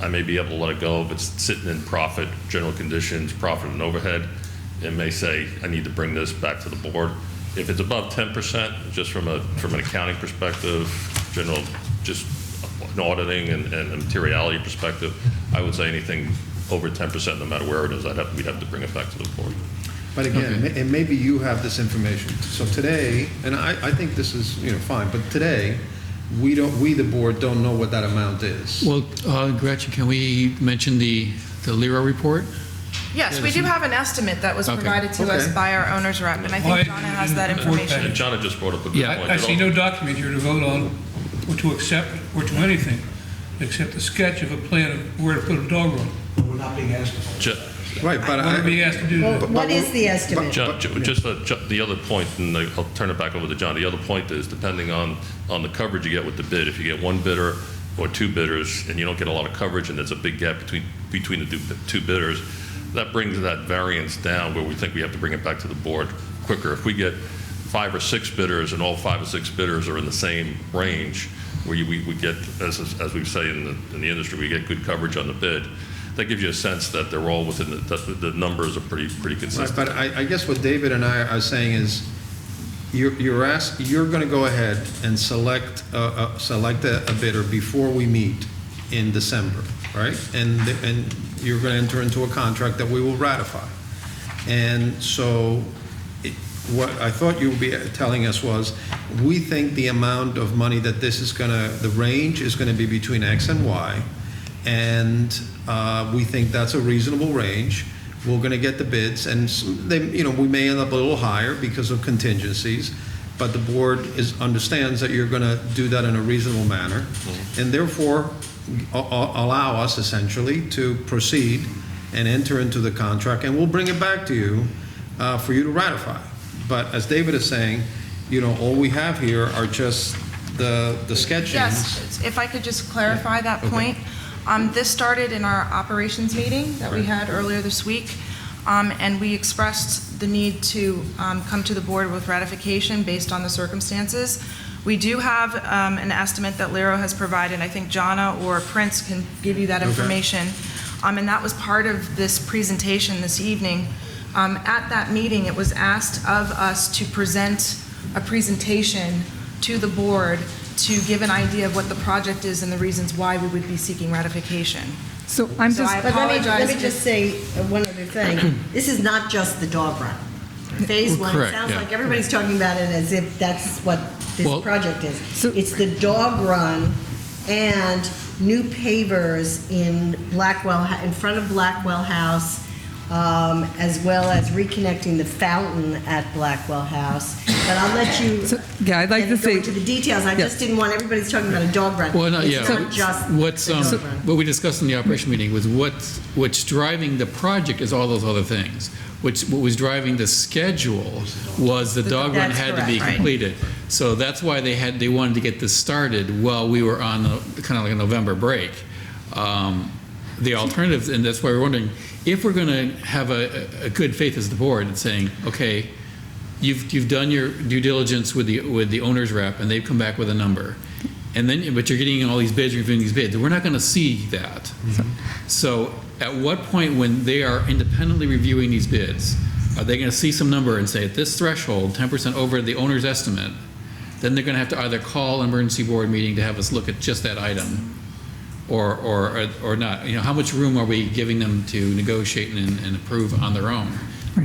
I may be able to let it go. If it's sitting in profit, general conditions, profit and overhead, it may say I need to bring this back to the board. If it's above 10%, just from an accounting perspective, general, just an auditing and a materiality perspective, I would say anything over 10%, no matter where it is, we'd have to bring it back to the board. But again, and maybe you have this information. So today, and I think this is fine, but today, we, the board, don't know what that amount is. Well, Gretchen, can we mention the Lero report? Yes, we do have an estimate that was Okay. provided to us by our owner's rep, and I Why- think Donna has that information. And John had just brought up a good Yeah. point. I see no document here to vote on, or to accept, or to anything, except a sketch of a plan of where to put a dog run. We're not being asked to. Ju- Right, but What are we asked to do today? What is the estimate? Just the other point, and I'll turn it back over to John. The other point is, depending on the coverage you get with the bid, if you get one bidder or two bidders and you don't get a lot of coverage and there's a big gap between the two bidders, that brings that variance down where we think we have to bring it back to the board quicker. If we get 5 or 6 bidders and all 5 or 6 bidders are in the same range, where we get, as we say in the industry, we get good coverage on the bid, that gives you a sense that they're all within the numbers are pretty consistent. Right, but I guess what David and I are saying is, you're going to go ahead and select a bidder before we meet in December, right? And you're going to enter into a contract that we will ratify. And so what I thought you would be telling us was, we think the amount of money that this is gonna, the range is gonna be between X and Y, and we think that's a reasonable range. We're gonna get the bids, and they, we may end up a little higher because of contingencies, but the board understands that you're gonna do that in a reasonable manner, and therefore allow us essentially to proceed and enter into the contract, and we'll bring it back to you for you to ratify. But as David is saying, all we have here are just the sketchings. Yes, if I could just clarify that point. This started in our operations meeting that we had earlier this week, and we expressed the need to come to the board with ratification based on the circumstances. We do have an estimate that Lero has provided. I think Jana or Prince can give you that information. And that was part of this presentation this evening. At that meeting, it was asked of us to present a presentation to the board to give an idea of what the project is and the reasons why we would be seeking ratification. So I'm So just, I But apologize. let me just say one other thing. This is not just the dog run. Phase one, it Correct, sounds yeah. like everybody's talking about it as if that's what this Well- project is. So- It's the dog run and new pavers in in front of Blackwell House, as well as reconnecting the fountain at Blackwell House. But I'll let you yeah, I'd like to go say, into the details. I Yeah. just didn't want everybody's talking about a dog run. Well, no, It's yeah. not just What's, the dog run. what we discussed in the operation meeting was what's driving the project is all those other things. What was driving the schedule was the dog run That's had to be correct, right. completed. So that's why they wanted to get this started while we were on kind of like a November break. The alternatives, and that's why we're wondering, if we're going to have a good faith as the board and saying, okay, you've done your due diligence with the owner's rep and they've come back with a number, and then but you're getting all these bids, reviewing these bids, we're not going to see that. So at what point, when they are independently reviewing these bids, are they going to see some number and say, at this threshold, 10% over the owner's estimate, then they're going to have to either call an emergency board meeting to have us look at just that item, or not. How much room are we giving them to negotiate and approve on their own?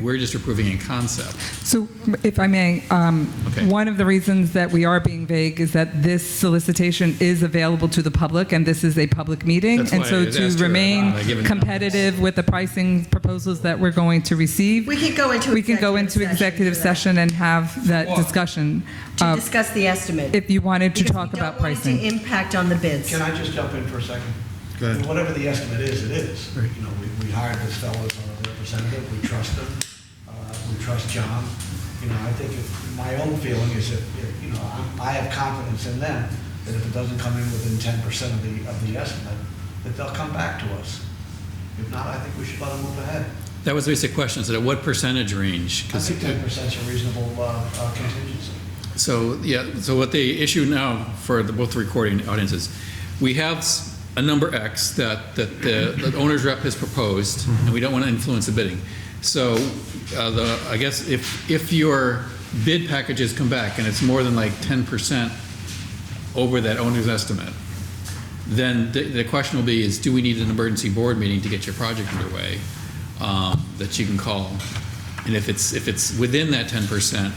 We're just approving in concept. so if I may, Okay. one of the reasons that we are being vague is that this solicitation is available to the public, and this is a public meeting. That's And why I so was to asked her remain about giving competitive with the pricing proposals that we're going to receive, We could go into we can go into executive executive for that. session and have that discussion. To discuss the estimate. If you wanted to Because talk about we don't pricing. want it to impact on the bids. Can I just jump in for a second? Go ahead. Whatever the estimate is, it is. We hired this fellow as our representative, we trust him, we trust John. I think my own feeling is that, I have confidence in them, that if it doesn't come in within 10% of the estimate, that they'll come back to us. If not, I think we should let them move ahead. That was the basic question, so at what percentage range? I think 10% is a reasonable contingency. So, yeah, so what they issue now for both the recording audiences, we have a number X that the owner's rep has proposed, and we don't want to influence the bidding. So I guess if your bid packages come back and it's more than like 10% over that owner's estimate, then the question will be is, do we need an emergency board meeting to get your project underway that you can call? And if it's within that 10%,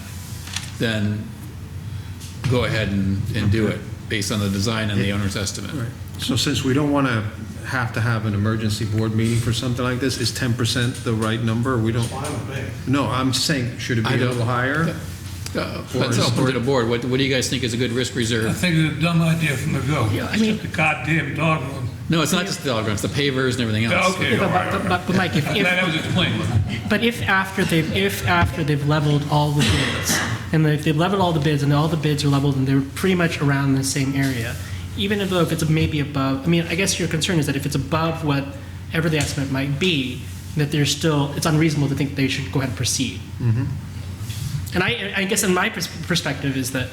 then go ahead and do it based on the design and the owner's estimate. So since we don't want to have an emergency board meeting for something like this, is 10% the right number? We don't. Fine with me. No, I'm saying, should it be I a don't- little higher? That's open to the board. What do you guys think is a good risk I reserve? think it's a dumb idea from the go. Yeah, I mean- It's just a goddamn dog run. No, it's not just the dog runs, the pavers and everything else. Okay, all right, all right. But Mike, That was explained. but if after they've leveled all the bids, and they've leveled all the bids, and all the bids are leveled, and they're pretty much around the same area, even if it's maybe above, I guess your concern is that if it's above whatever the estimate might be, that it's unreasonable to think they should go ahead and proceed. And I guess in my perspective is that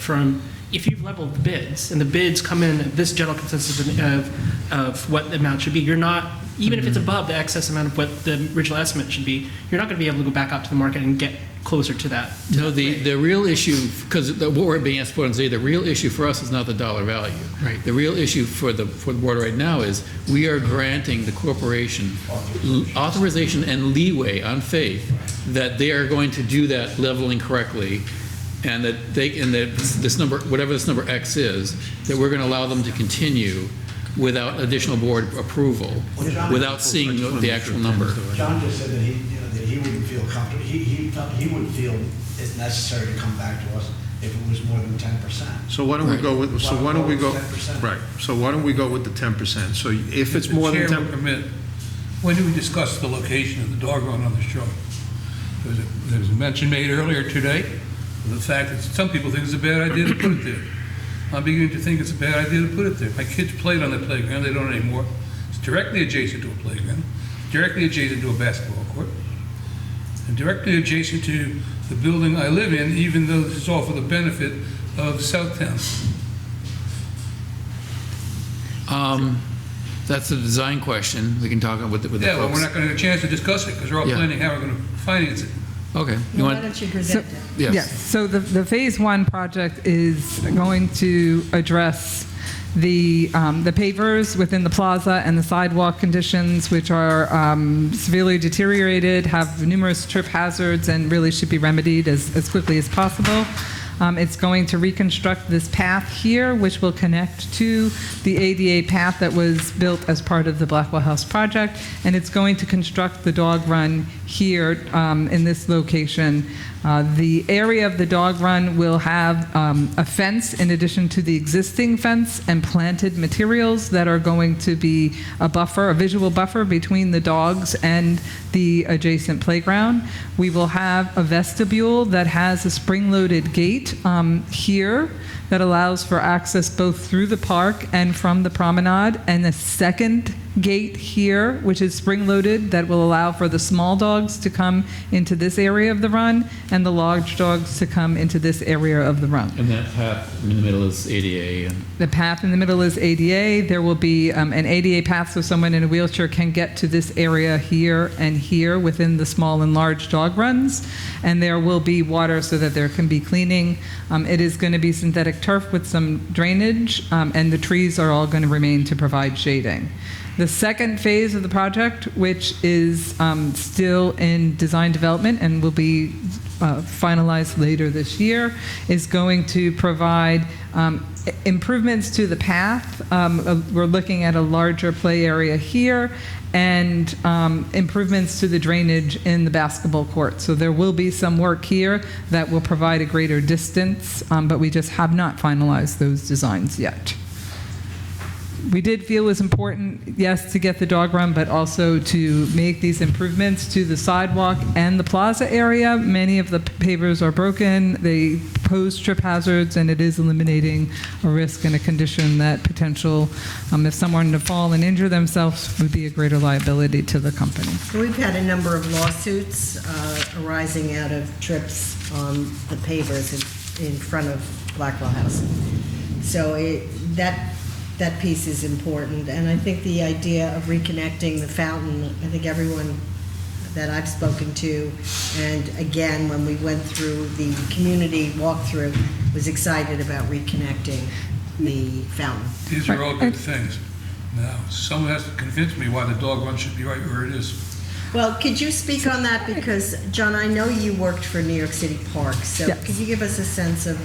if you've leveled the bids and the bids come in at this general consensus of what the amount should be, you're not, even if it's above the excess amount of what the original estimate should be, you're not going to be able to go back out to the market and get closer to that. No, the real issue, because what we're being asked for today, the real issue for us is not the dollar value. Right. The real issue for the board right now is we are granting the corporation authorization and leeway on faith that they are going to do that leveling correctly, and that this number, whatever this number X is, that we're going to allow them to continue without additional board approval, without seeing the actual number. John just said that he wouldn't feel comfortable, he felt he wouldn't feel it's necessary to come back to us if it was more than 10%. So why don't we go with, so why don't we go, 10%. right, so why don't we go with the 10%? So if it's more than The chair 10. will permit, when do we discuss the location of the dog run on the show? There was a mention made earlier today of the fact that some people think it's a bad idea to put it there. I'm beginning to think it's a bad idea to put it there. My kids played on the playground, they don't anymore. It's directly adjacent to a playground, directly adjacent to a basketball court, and directly adjacent to the building I live in, even though this is all for the benefit of Southtown. That's a design question. We can talk with the folks. Yeah, well, we're not going to get a chance to discuss it because we're all Yeah. planning how we're going to finance it. Okay. Well, why don't you present it? Yes. So the Phase 1 project is going to address the pavers within the plaza and the sidewalk conditions, which are severely deteriorated, have numerous trip hazards, and really should be remedied as quickly as possible. It's going to reconstruct this path here, which will connect to the ADA path that was built as part of the Blackwell House project, and it's going to construct the dog run here in this location. The area of the dog run will have a fence in addition to the existing fence and planted materials that are going to be a buffer, a visual buffer between the dogs and the adjacent playground. We will have a vestibule that has a spring-loaded gate here that allows for access both through the park and from the promenade, and a second gate here, which is spring-loaded, that will allow for the small dogs to come into this area of the run and the large dogs to come into this area of the run. And that path in the middle is ADA. And The path in the middle is ADA. There will be an ADA path so someone in a wheelchair can get to this area here and here within the small and large dog runs. And there will be water so that there can be cleaning. It is going to be synthetic turf with some drainage, and the trees are all going to remain to provide shading. The second phase of the project, which is still in design development and will be finalized later this year, is going to provide improvements to the path. We're looking at a larger play area here and improvements to the drainage in the basketball court. So there will be some work here that will provide a greater distance, but we just have not finalized those designs yet. We did feel it was important, yes, to get the dog run, but also to make these improvements to the sidewalk and the plaza area. Many of the pavers are broken, they pose trip hazards, and it is eliminating a risk and a condition that potential, if someone were to fall and injure themselves, would be a greater liability to the company. We've had a number of lawsuits arising out of trips on the pavers in front of Blackwell House. So that piece is important, and I think the idea of reconnecting the fountain, I think everyone that I've spoken to, and again, when we went through the community walkthrough, was excited about reconnecting the fountain. These are all good things. Now, someone has to convince me why the dog run should be right where it is. Well, could you speak on that? Because, John, I know you worked for New York City Parks, so Yes. could you give us a sense of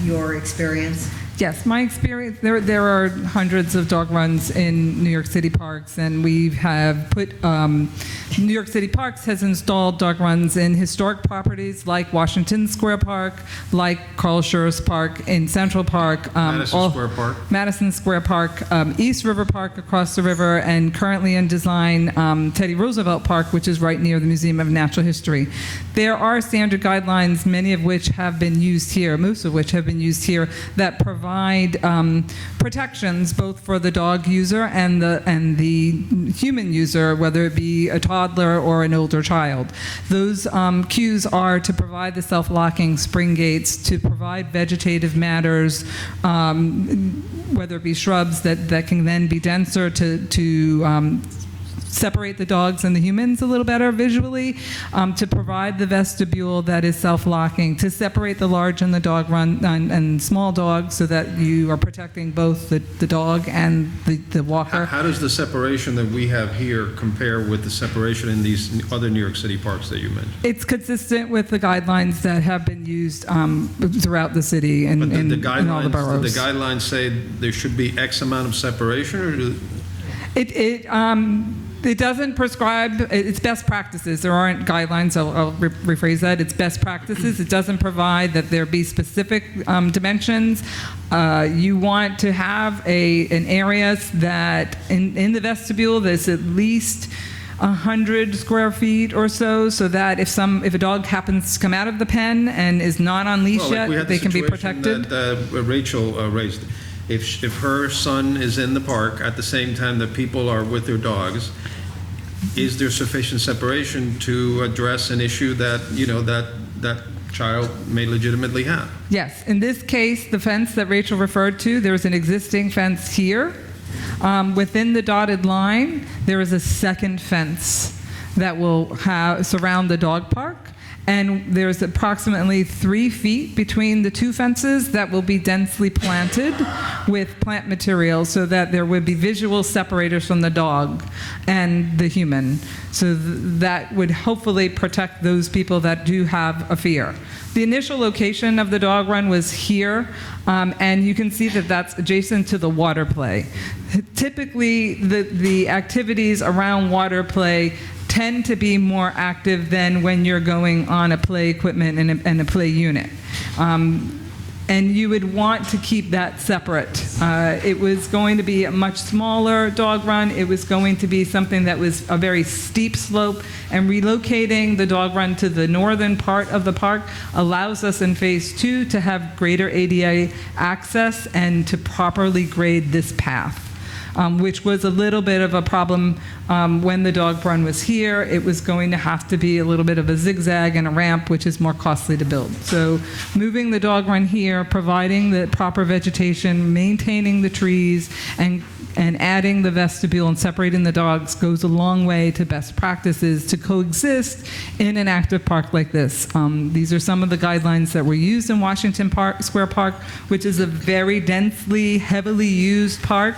your experience? Yes, my experience, there are hundreds of dog runs in New York City parks, and we have put, New York City Parks has installed dog runs in historic properties like Washington Square Park, like Carl Schurz Park in Central Park. Madison Square Park. Madison Square Park, East River Park across the river, and currently in design, Teddy Roosevelt Park, which is right near the Museum of Natural History. There are standard guidelines, many of which have been used here, most of which have been used here, that provide protections both for the dog user and the human user, whether it be a toddler or an older child. Those cues are to provide the self-locking spring gates, to provide vegetative matters, whether it be shrubs that can then be denser to separate the dogs and the humans a little better visually, to provide the vestibule that is self-locking, to separate the large and the dog run and small dogs so that you are protecting both the dog and the walker. How does the separation that we have here compare with the separation in these other New York City parks that you mentioned? It's consistent with the guidelines that have been used throughout the city and But in all the boroughs. did the guidelines say there should be X amount of separation, or It doesn't prescribe, it's best practices. There aren't guidelines, I'll rephrase that. It's best practices. It doesn't provide that there be specific dimensions. You want to have an area that in the vestibule that's at least 100 square feet or so that if a dog happens to come out of the pen and is not on leash yet, they can be protected. That Rachel raised. If her son is in the park at the same time that people are with their dogs, is there sufficient separation to address an issue that, that child may legitimately have? Yes. In this case, the fence that Rachel referred to, there's an existing fence here. Within the dotted line, there is a second fence that will surround the dog park. And there's approximately 3 feet between the two fences that will be densely planted with plant material so that there would be visual separators from the dog and the human. So that would hopefully protect those people that do have a fear. The initial location of the dog run was here, and you can see that that's adjacent to the water play. Typically, the activities around water play tend to be more active than when you're going on a play equipment and a play unit. And you would want to keep that separate. It was going to be a much smaller dog run. It was going to be something that was a very steep slope, and relocating the dog run to the northern part of the park allows us in phase 2 to have greater ADA access and to properly grade this path. Which was a little bit of a problem when the dog run was here. It was going to have to be a little bit of a zigzag and a ramp, which is more costly to build. So moving the dog run here, providing the proper vegetation, maintaining the trees, and adding the vestibule and separating the dogs goes a long way to best practices to coexist in an active park like this. These are some of the guidelines that were used in Washington Square Park, which is a very densely, heavily used park,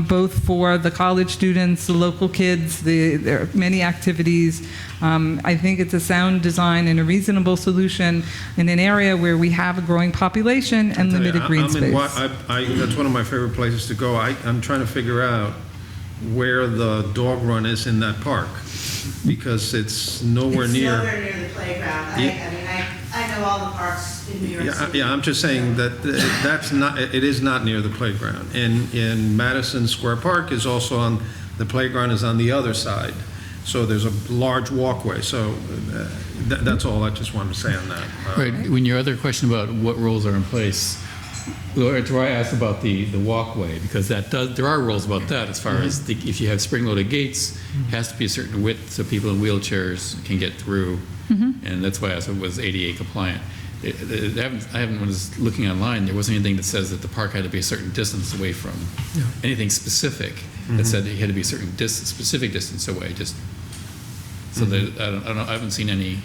both for the college students, the local kids. There are many activities. I think it's a sound design and a reasonable solution in an area where we have a growing population and limited green space. That's one of my favorite places to go. I'm trying to figure out where the dog run is in that park, because it's nowhere near. It's nowhere near the playground. I know all the parks in New York City. Yeah, I'm just saying that it is not near the playground. In Madison Square Park is also on, the playground is on the other side. So there's a large walkway. So that's all I just wanted to say on that. Right. When your other question about what rules are in place, that's why I asked about the walkway, because there are rules about that as far as if you have spring-loaded gates, it has to be a certain width so people in wheelchairs can get through. And that's why I asked if it was ADA compliant. When I was looking online, there wasn't anything that says that the park had to be a certain distance away from anything specific that said that you had to be a certain specific distance away. Just so that I don't know. I haven't seen any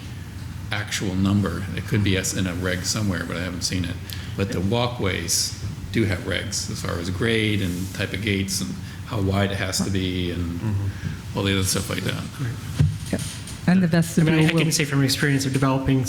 actual number. It could be in a reg somewhere, but I haven't seen it. But the walkways do have regs as far as grade and type of gates and how wide it has to be and all the other stuff like that. Yep. And the vestibule. I can say from experience of developing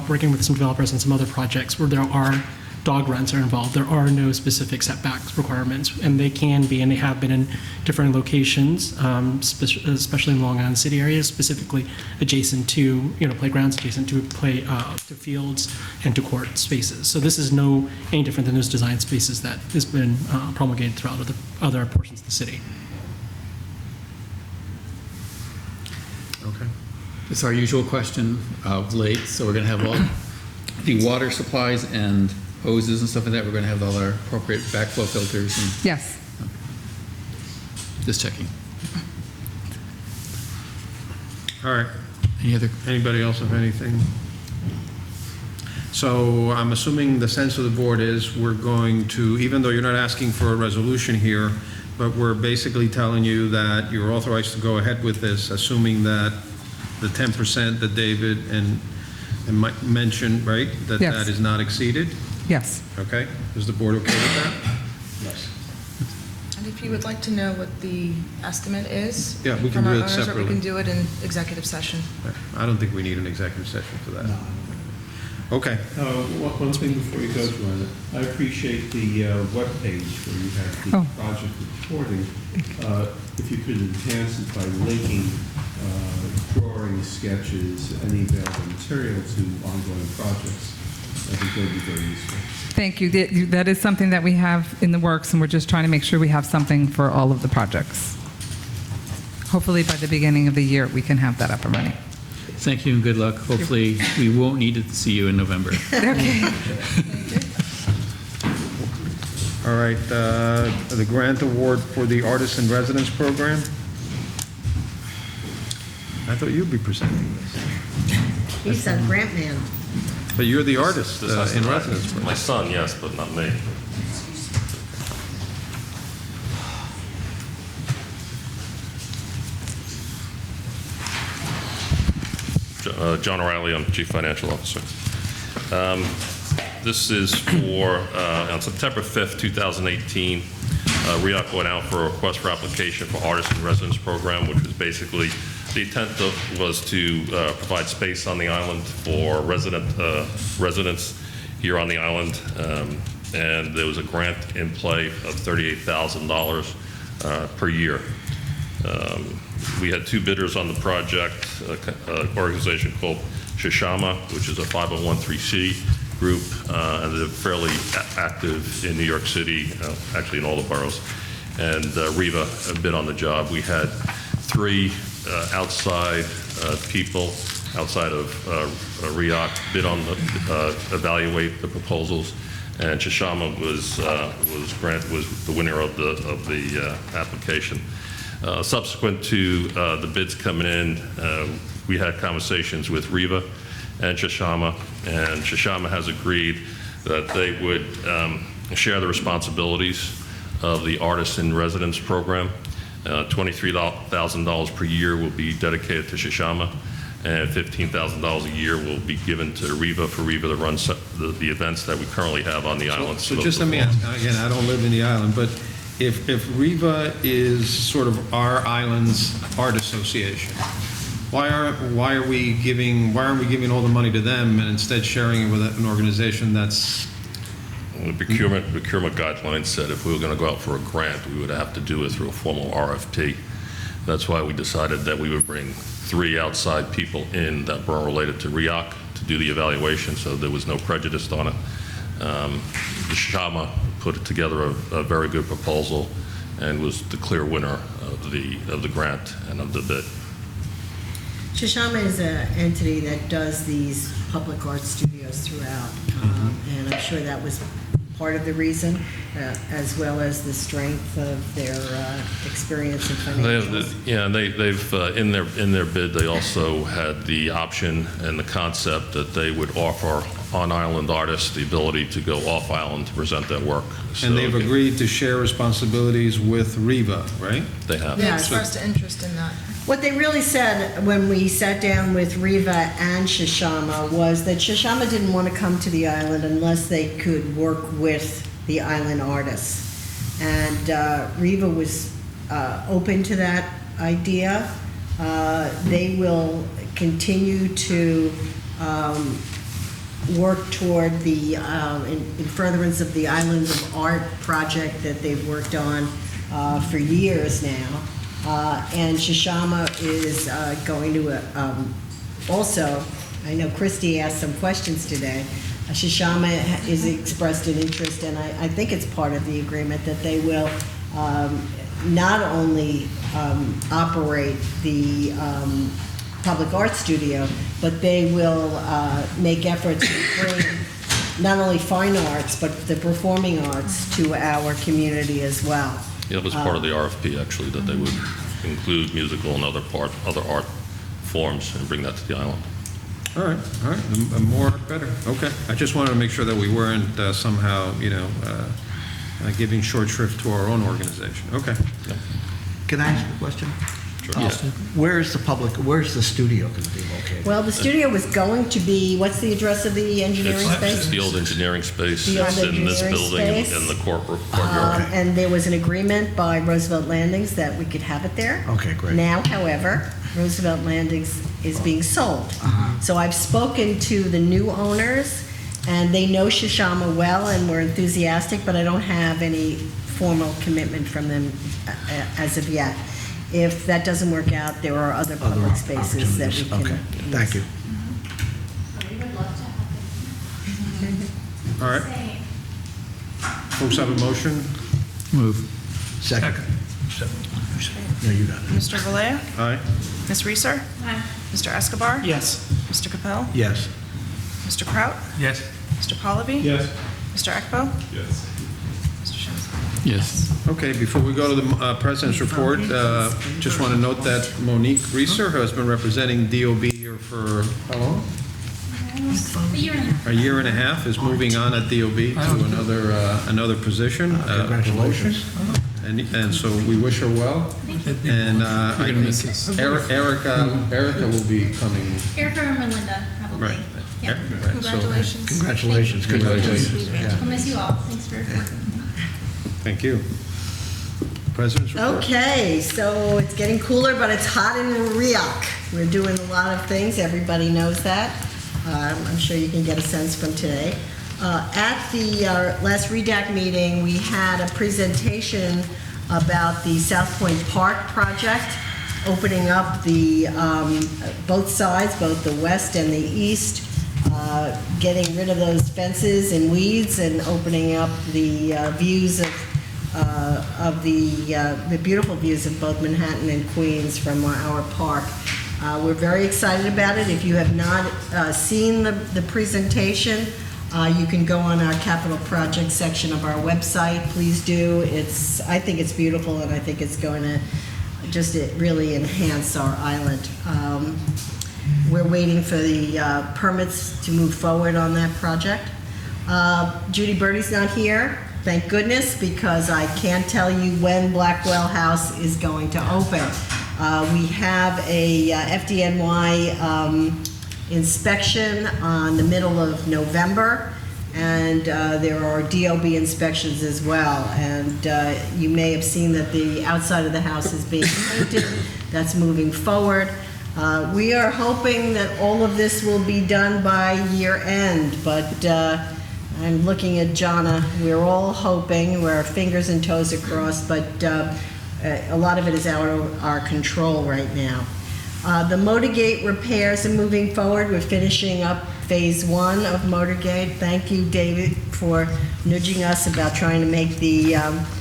working with some developers on some other projects where there are dog runs are involved, there are no specific setbacks requirements, and they can be, and they have been in different locations, especially in Long Island City areas, specifically adjacent to playgrounds, adjacent to to fields and to court spaces. So this is any different than those design spaces that has been promulgated throughout other portions of the city. Okay. It's our usual question of late, so we're going to have all the water supplies and hoses and stuff like that. We're going to have all our appropriate backflow filters. And yes. Just checking. All right. Anybody else have anything? So I'm assuming the sense of the board is we're going to, even though you're not asking for a resolution here, but we're basically telling you that you're authorized to go ahead with this, assuming that the 10% that David and Mike mentioned, right? That Yes. that is not exceeded? Yes. Okay, is the board okay with that? Yes. And if you would like to know what the estimate is Yeah, we can from do our it owners, or we separately. can do it in executive session. I don't think we need an executive session for that. No. Okay, One thing before you go, Joanna, I appreciate the webpage where you have the Oh. project reporting. If you could enhance it by linking drawings, sketches, any available material to ongoing projects, I think that would be very useful. Thank you. That is something that we have in the works, and we're just trying to make sure we have something for all of the projects. Hopefully, by the beginning of the year, we can have that up and running. Thank you and good luck. Hopefully, we won't need to see you in November. Okay. all right, the grant award for the Artist in Residence program? I thought you'd be presenting this. He's a grant man. But you're the artist This has in to- residence. My son, yes, but not me. John O'Reilly, I'm Chief Financial Officer. This is for, on September 5th, 2018, RIOC went out for a request for application for Artist in Residence Program, which was basically, the intent was to provide space on the island for residents here on the island. And there was a grant in play of $38,000 per year. We had two bidders on the project, an organization called Shishama, which is a 501(c) group, and they're fairly active in New York City, actually in all the boroughs. And Riva bid on the job. We had three outside people outside of RIOC bid on evaluate the proposals, and Shishama was the winner of the application. Subsequent to the bids coming in, we had conversations with Riva and Shishama has agreed that they would share the responsibilities of the Artist in Residence program. $23,000 per year will be dedicated to Shishama, and $15,000 a year will be given to Riva for Riva to run the events that we currly have on the island. So just let me ask, again, I don't live in the island, but if Riva is sort of our island's art association, why aren't we giving all the money to them and instead sharing it with an organization that's... The procurement guidelines said if we were going to go out for a grant, we would have to do it through a formal RFP. That's why we decided that we would bring three outside people in that were related to RIOC to do the evaluation, so there was no prejudice on it. The Shama put together a very good proposal and was the clear winner of the grant and of the bid. Shishama is an entity that does these public art studios throughout, and I'm sure that was part of the reason, as well as the strength of their experience and financials. They've in their bid, they also had the option and the concept that they would offer on-island artists the ability to go off-island to present their work. And they've agreed to share responsibilities with Riva, right? They have. They expressed interest in that. What they really said when we sat down with Riva and Shishama was that Shishama didn't want to come to the island unless they could work with the island artists. And Riva was open to that idea. They will continue to work toward the, in furtherance of the Islands of Art project that they've worked on for years now. And Shishama is going to also, I know Christy asked some questions today, Shishama is expressed an interest, and I think it's part of the agreement that they will not only operate the public art studio, but they will make efforts to bring not only fine arts, but the performing arts to our community as well. Yeah, it was part of the RFP, actually, that they would include musical and other art forms and bring that to the island. All right, the more better. Okay, I just wanted to make sure that we weren't somehow, giving short shrift to our own organization. Okay. Can I ask a question? Yes. Where's the studio going to be located? Well, the studio was going to be, what's the address of the engineering It's space? the old engineering space. The old It's in this engineering building space. in the corporate courtyard. And there was an agreement by Roosevelt Landings that we could have it there. Okay, great. Now, however, Roosevelt Landings is being sold. So I've spoken to the new owners, and they know Shishama well, and we're enthusiastic, but I don't have any formal commitment from them as of yet. If that doesn't work out, there are other public spaces that we can Okay, use. thank you. We would love to have All right. Folks have a motion? Move. Second. No, you got it. Mr. Vallejo? Aye. Ms. Reeser? Mr. Escobar? Yes. Mr. Capel? Yes. Mr. Kraut? Yes. Mr. Pallavi? Yes. Mr. Ekbo? Yes. Mr. Shanks? Yes. Okay, before we go to the President's report, just want to note that Monique Reeser has been representing DOB here for how long? A year and a half, is moving on at DOB to another position. Congratulations. And so we wish her well. And I gonna miss think this. Erica will be coming. Erica or Melinda, probably. Right. Yeah. Right, so- Congratulations. Congratulations. Congratulations. Yeah. We'll miss you all. Thanks for working. Thank you. President's report. Okay, so it's getting cooler, but it's hot in RIOC. We're doing a lot of things, everybody knows that. I'm sure you can get a sense from today. At the last REDAC meeting, we had a presentation about the South Point Park project, opening up the both sides, both the west and the east, getting rid of those fences and weeds and opening up the views of the beautiful views of both Manhattan and Queens from our park. We're very excited about it. If you have not seen the presentation, you can go on our capital project section of our website. Please do. I think it's beautiful, and I think it's going to just really enhance our island. We're waiting for the permits to move forward on that project. Judy Birdie's not here, thank goodness, because I can't tell you when Blackwell House is going to open. We have a FDNY inspection on the middle of November, and there are DOB inspections as well. And you may have seen that the outside of the house is being painted. That's moving forward. We are hoping that all of this will be done by year end, but I'm looking at Jonna. We're all hoping, where our fingers and toes are crossed, but a lot of it is out of our control right now. The Motorgate repairs are moving forward. We're finishing up phase 1 of Motorgate. Thank you, David, for nudging us about trying to make the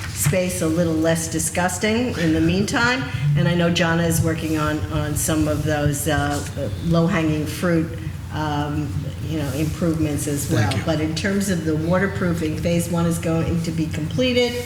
space a little less disgusting in the meantime. And I know Jonna is working on some of those low-hanging fruit improvements as well. Thank you. But in terms of the waterproofing, phase 1 is going to be completed.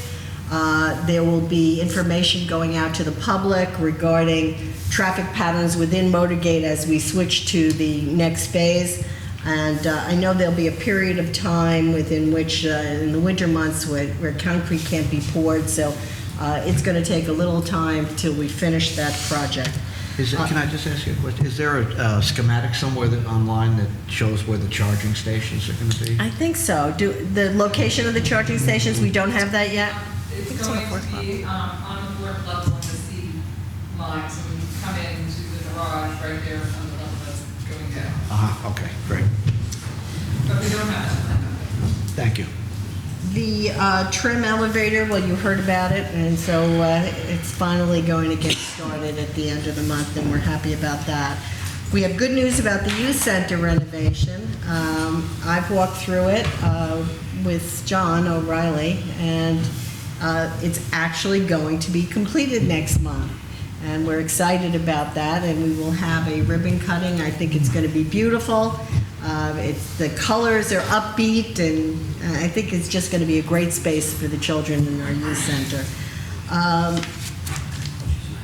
There will be information going out to the public regarding traffic patterns within Motorgate as we switch to the next phase. And I know there'll be a period of time within which, in the winter months, where concrete can't be poured. So it's going to take a little time till we finish that project. Can I just ask you a question? Is there a schematic somewhere online that shows where the charging stations are going to be? I think so. The location of the charging stations, we don't have that yet? It's going to be on the fourth level on the C line, so when you come into the garage right there on the level that's going down. Okay, great. But we don't have that. Thank you. The trim elevator, well, you heard about it, and so it's finally going to get started at the end of the month, and we're happy about that. We have good news about the youth center renovation. I've walked through it with John O'Reilly, and it's actually going to be completed next month. And we're excited about that, and we will have a ribbon cutting. I think it's going to be beautiful. The colors are upbeat, and I think it's just going to be a great space for the children in our youth center.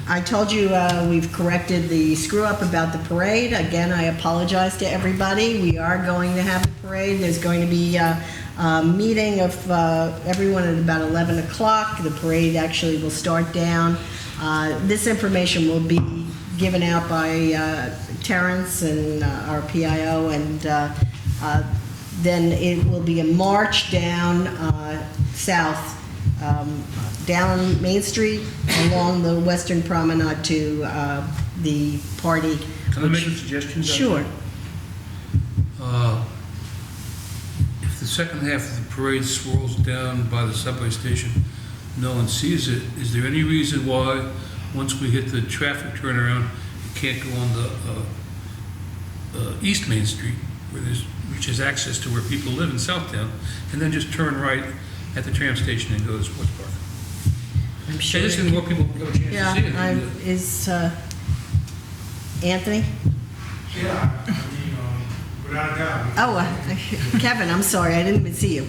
I told you we've corrected the screw-up about the parade. Again, I apologize to everybody. We are going to have a parade. There's going to be meeting of everyone at about 11 o'clock. The parade actually will start down. This information will be given out by Terrence and our PIO, and then it will be a march down south, down Main Street, along the Western Promenade to the party. Can I make a suggestion? Sure. If the second half of the parade swirls down by the subway station, no one sees it, is there any reason why, once we hit the traffic turnaround, it can't go on the East Main Street, which has access to where people live in Southtown, and then just turn right at the tram station and go to Sports Park? I'm sure. I just think more people have a chance to see it. Yeah, is Anthony? Yeah, I mean, without a doubt. Oh, Kevin, I'm sorry, I didn't even see you.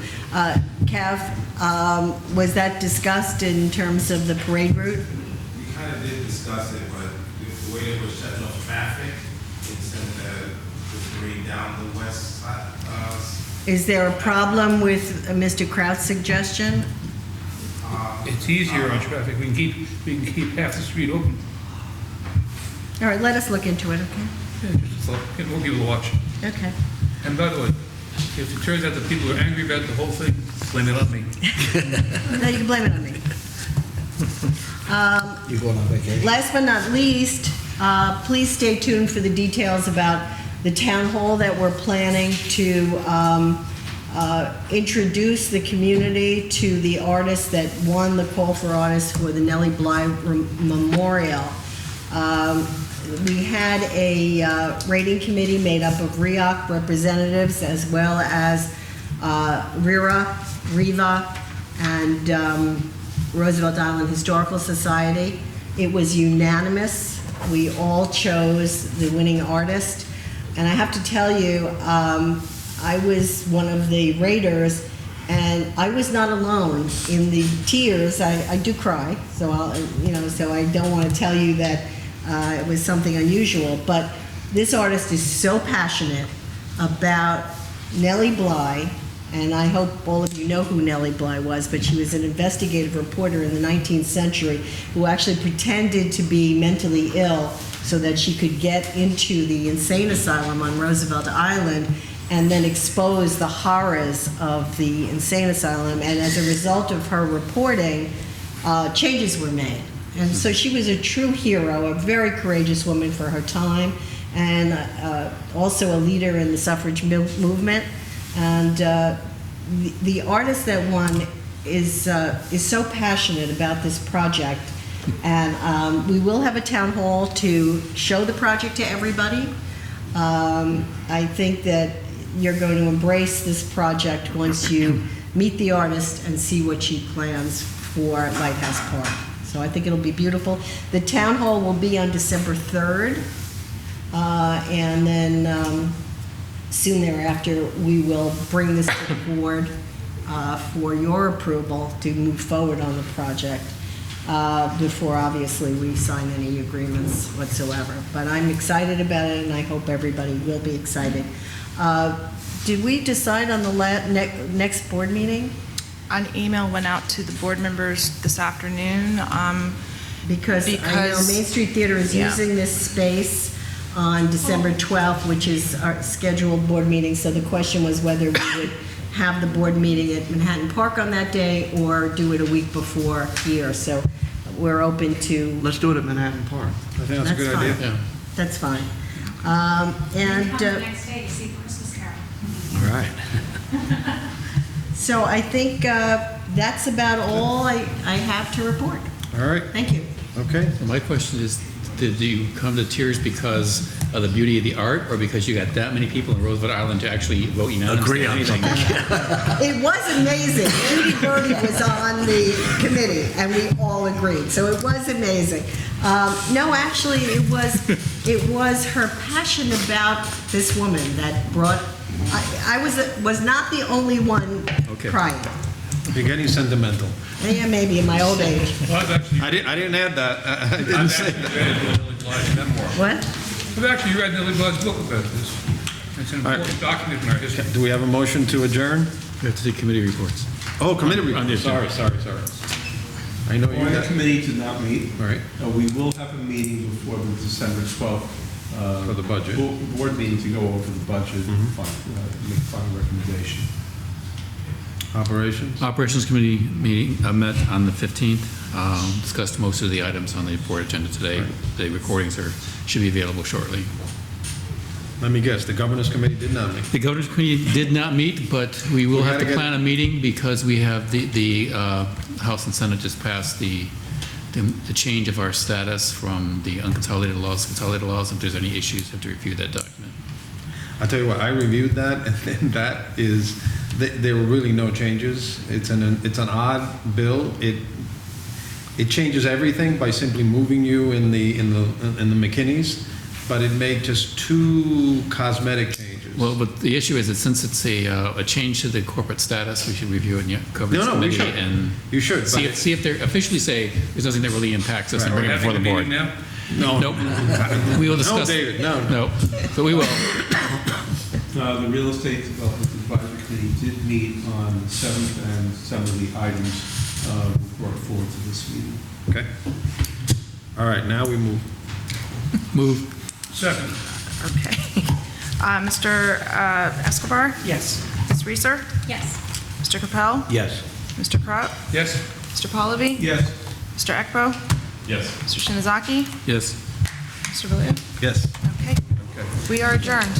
Kev, was that discussed in terms of the parade route? We kind of did discuss it, but the way it was shutting off traffic, it sent the parade down the west side. Is there a problem with Mr. Kraut's suggestion? It's easier on traffic. We can keep half the street open. All right, let us look into it, okay? Yeah, just a thought. Get more people to watch. Okay. And by the way, if it turns out that people are angry about the whole thing, blame it on me. No, you can blame it on me. You going on vacation? Last but not least, please stay tuned for the details about the town hall that we're planning to introduce the community to the artist that won the call for artists for the Nellie Bly Memorial. We had a rating committee made up of RIOC representatives as well as RIVA, and Roosevelt Island Historical Society. It was unanimous. We all chose the winning artist. And I have to tell you, I was one of the raters, and I was not alone in the tears. I do cry, so so I don't want to tell you that it was something unusual. But this artist is so passionate about Nellie Bly, and I hope all of you know who Nellie Bly was, but she was an investigative reporter in the 19th century who actually pretended to be mentally ill so that she could get into the insane asylum on Roosevelt Island and then expose the horrors of the insane asylum. And as a result of her reporting, changes were made. And so she was a true hero, a very courageous woman for her time, and also a leader in the suffrage movement. And the artist that won is so passionate about this project. And we will have a town hall to show the project to everybody. I think that you're going to embrace this project once you meet the artist and see what she plans for Lighthouse Park. So I think it'll be beautiful. The town hall will be on December 3rd, and then soon thereafter we will bring this to the board for your approval to move forward on the project before obviously we sign any agreements whatsoever. But I'm excited about it, and I hope everybody will be excited. Did we decide on the next board meeting? An email went out to the board members this afternoon. Because I know Main Street Theater is using this space on December 12th, which is our scheduled board meeting. So the question was whether we would have the board meeting at Manhattan Park on that day or do it a week before here. So we're open to... Let's do it at Manhattan Park. I think that's a good idea. Yeah. That's fine. Come the next day to see Christmas Carol. All right. So I think that's about all I have to report. All right, Thank you. okay. So my question is, did you come to tears because of the beauty of the art, or because you got that many people in Roosevelt Island to actually vote unanimously on anything? It was amazing. Andy Birdie was on the committee, and we all agreed. So it was amazing. No, actually, it was her passion about this woman that brought. I was not the only one crying. You're getting sentimental. Yeah, maybe in my old age. Well, I didn't add that. I didn't I've say actually read Nellie Bly's memoir. What? I've actually read Nellie Bly's book about this. It's an important document in our history. Do we have a motion to adjourn? We have to take committee reports. Oh, committee On the reports, agenda. sorry. I know you Warrant got, committee did not meet. all right, We will have a meeting before the December 12th. For the budget. Board meeting to go over the budget and make final recommendation. operations? Operations Committee meeting met on the 15th, discussed most of the items on the board agenda today. The recordings should be available shortly. Let me guess, the governance committee did not meet. The Governance Committee did not meet, but we will have gotta to get- plan a meeting because we have the House and Senate just passed the change of our status from the unconsolidated laws to consolidated laws. If there's any issues, we have to review that document. I'll tell you what, I reviewed that, and that is, there were really no changes. It's an odd bill. It changes everything by simply moving you in the McKinneys, but it made just 2 cosmetic changes. Well, but the issue is that since it's a change to the corporate status, we should review it in the Governance No, we Committee should. and You should, see but if they officially say there's nothing that really impacts us and bring it before the board. now? No. Nope. We will No, discuss. David, no. No, but we will. The Real Estate Development Advisory Committee did meet on the 7th, and some of the items were brought forward to this meeting. Okay. All right, now we move. Move. Second. Okay. Mr. Escobar? Yes. Ms. Reeser? Yes. Mr. Capel? Yes. Mr. Crott? Yes. Mr. Pallavi? Yes. Mr. Ekbo? Yes. Mr. Shinazaki? Yes. Mr. Valia? Yes. Okay. We are adjourned.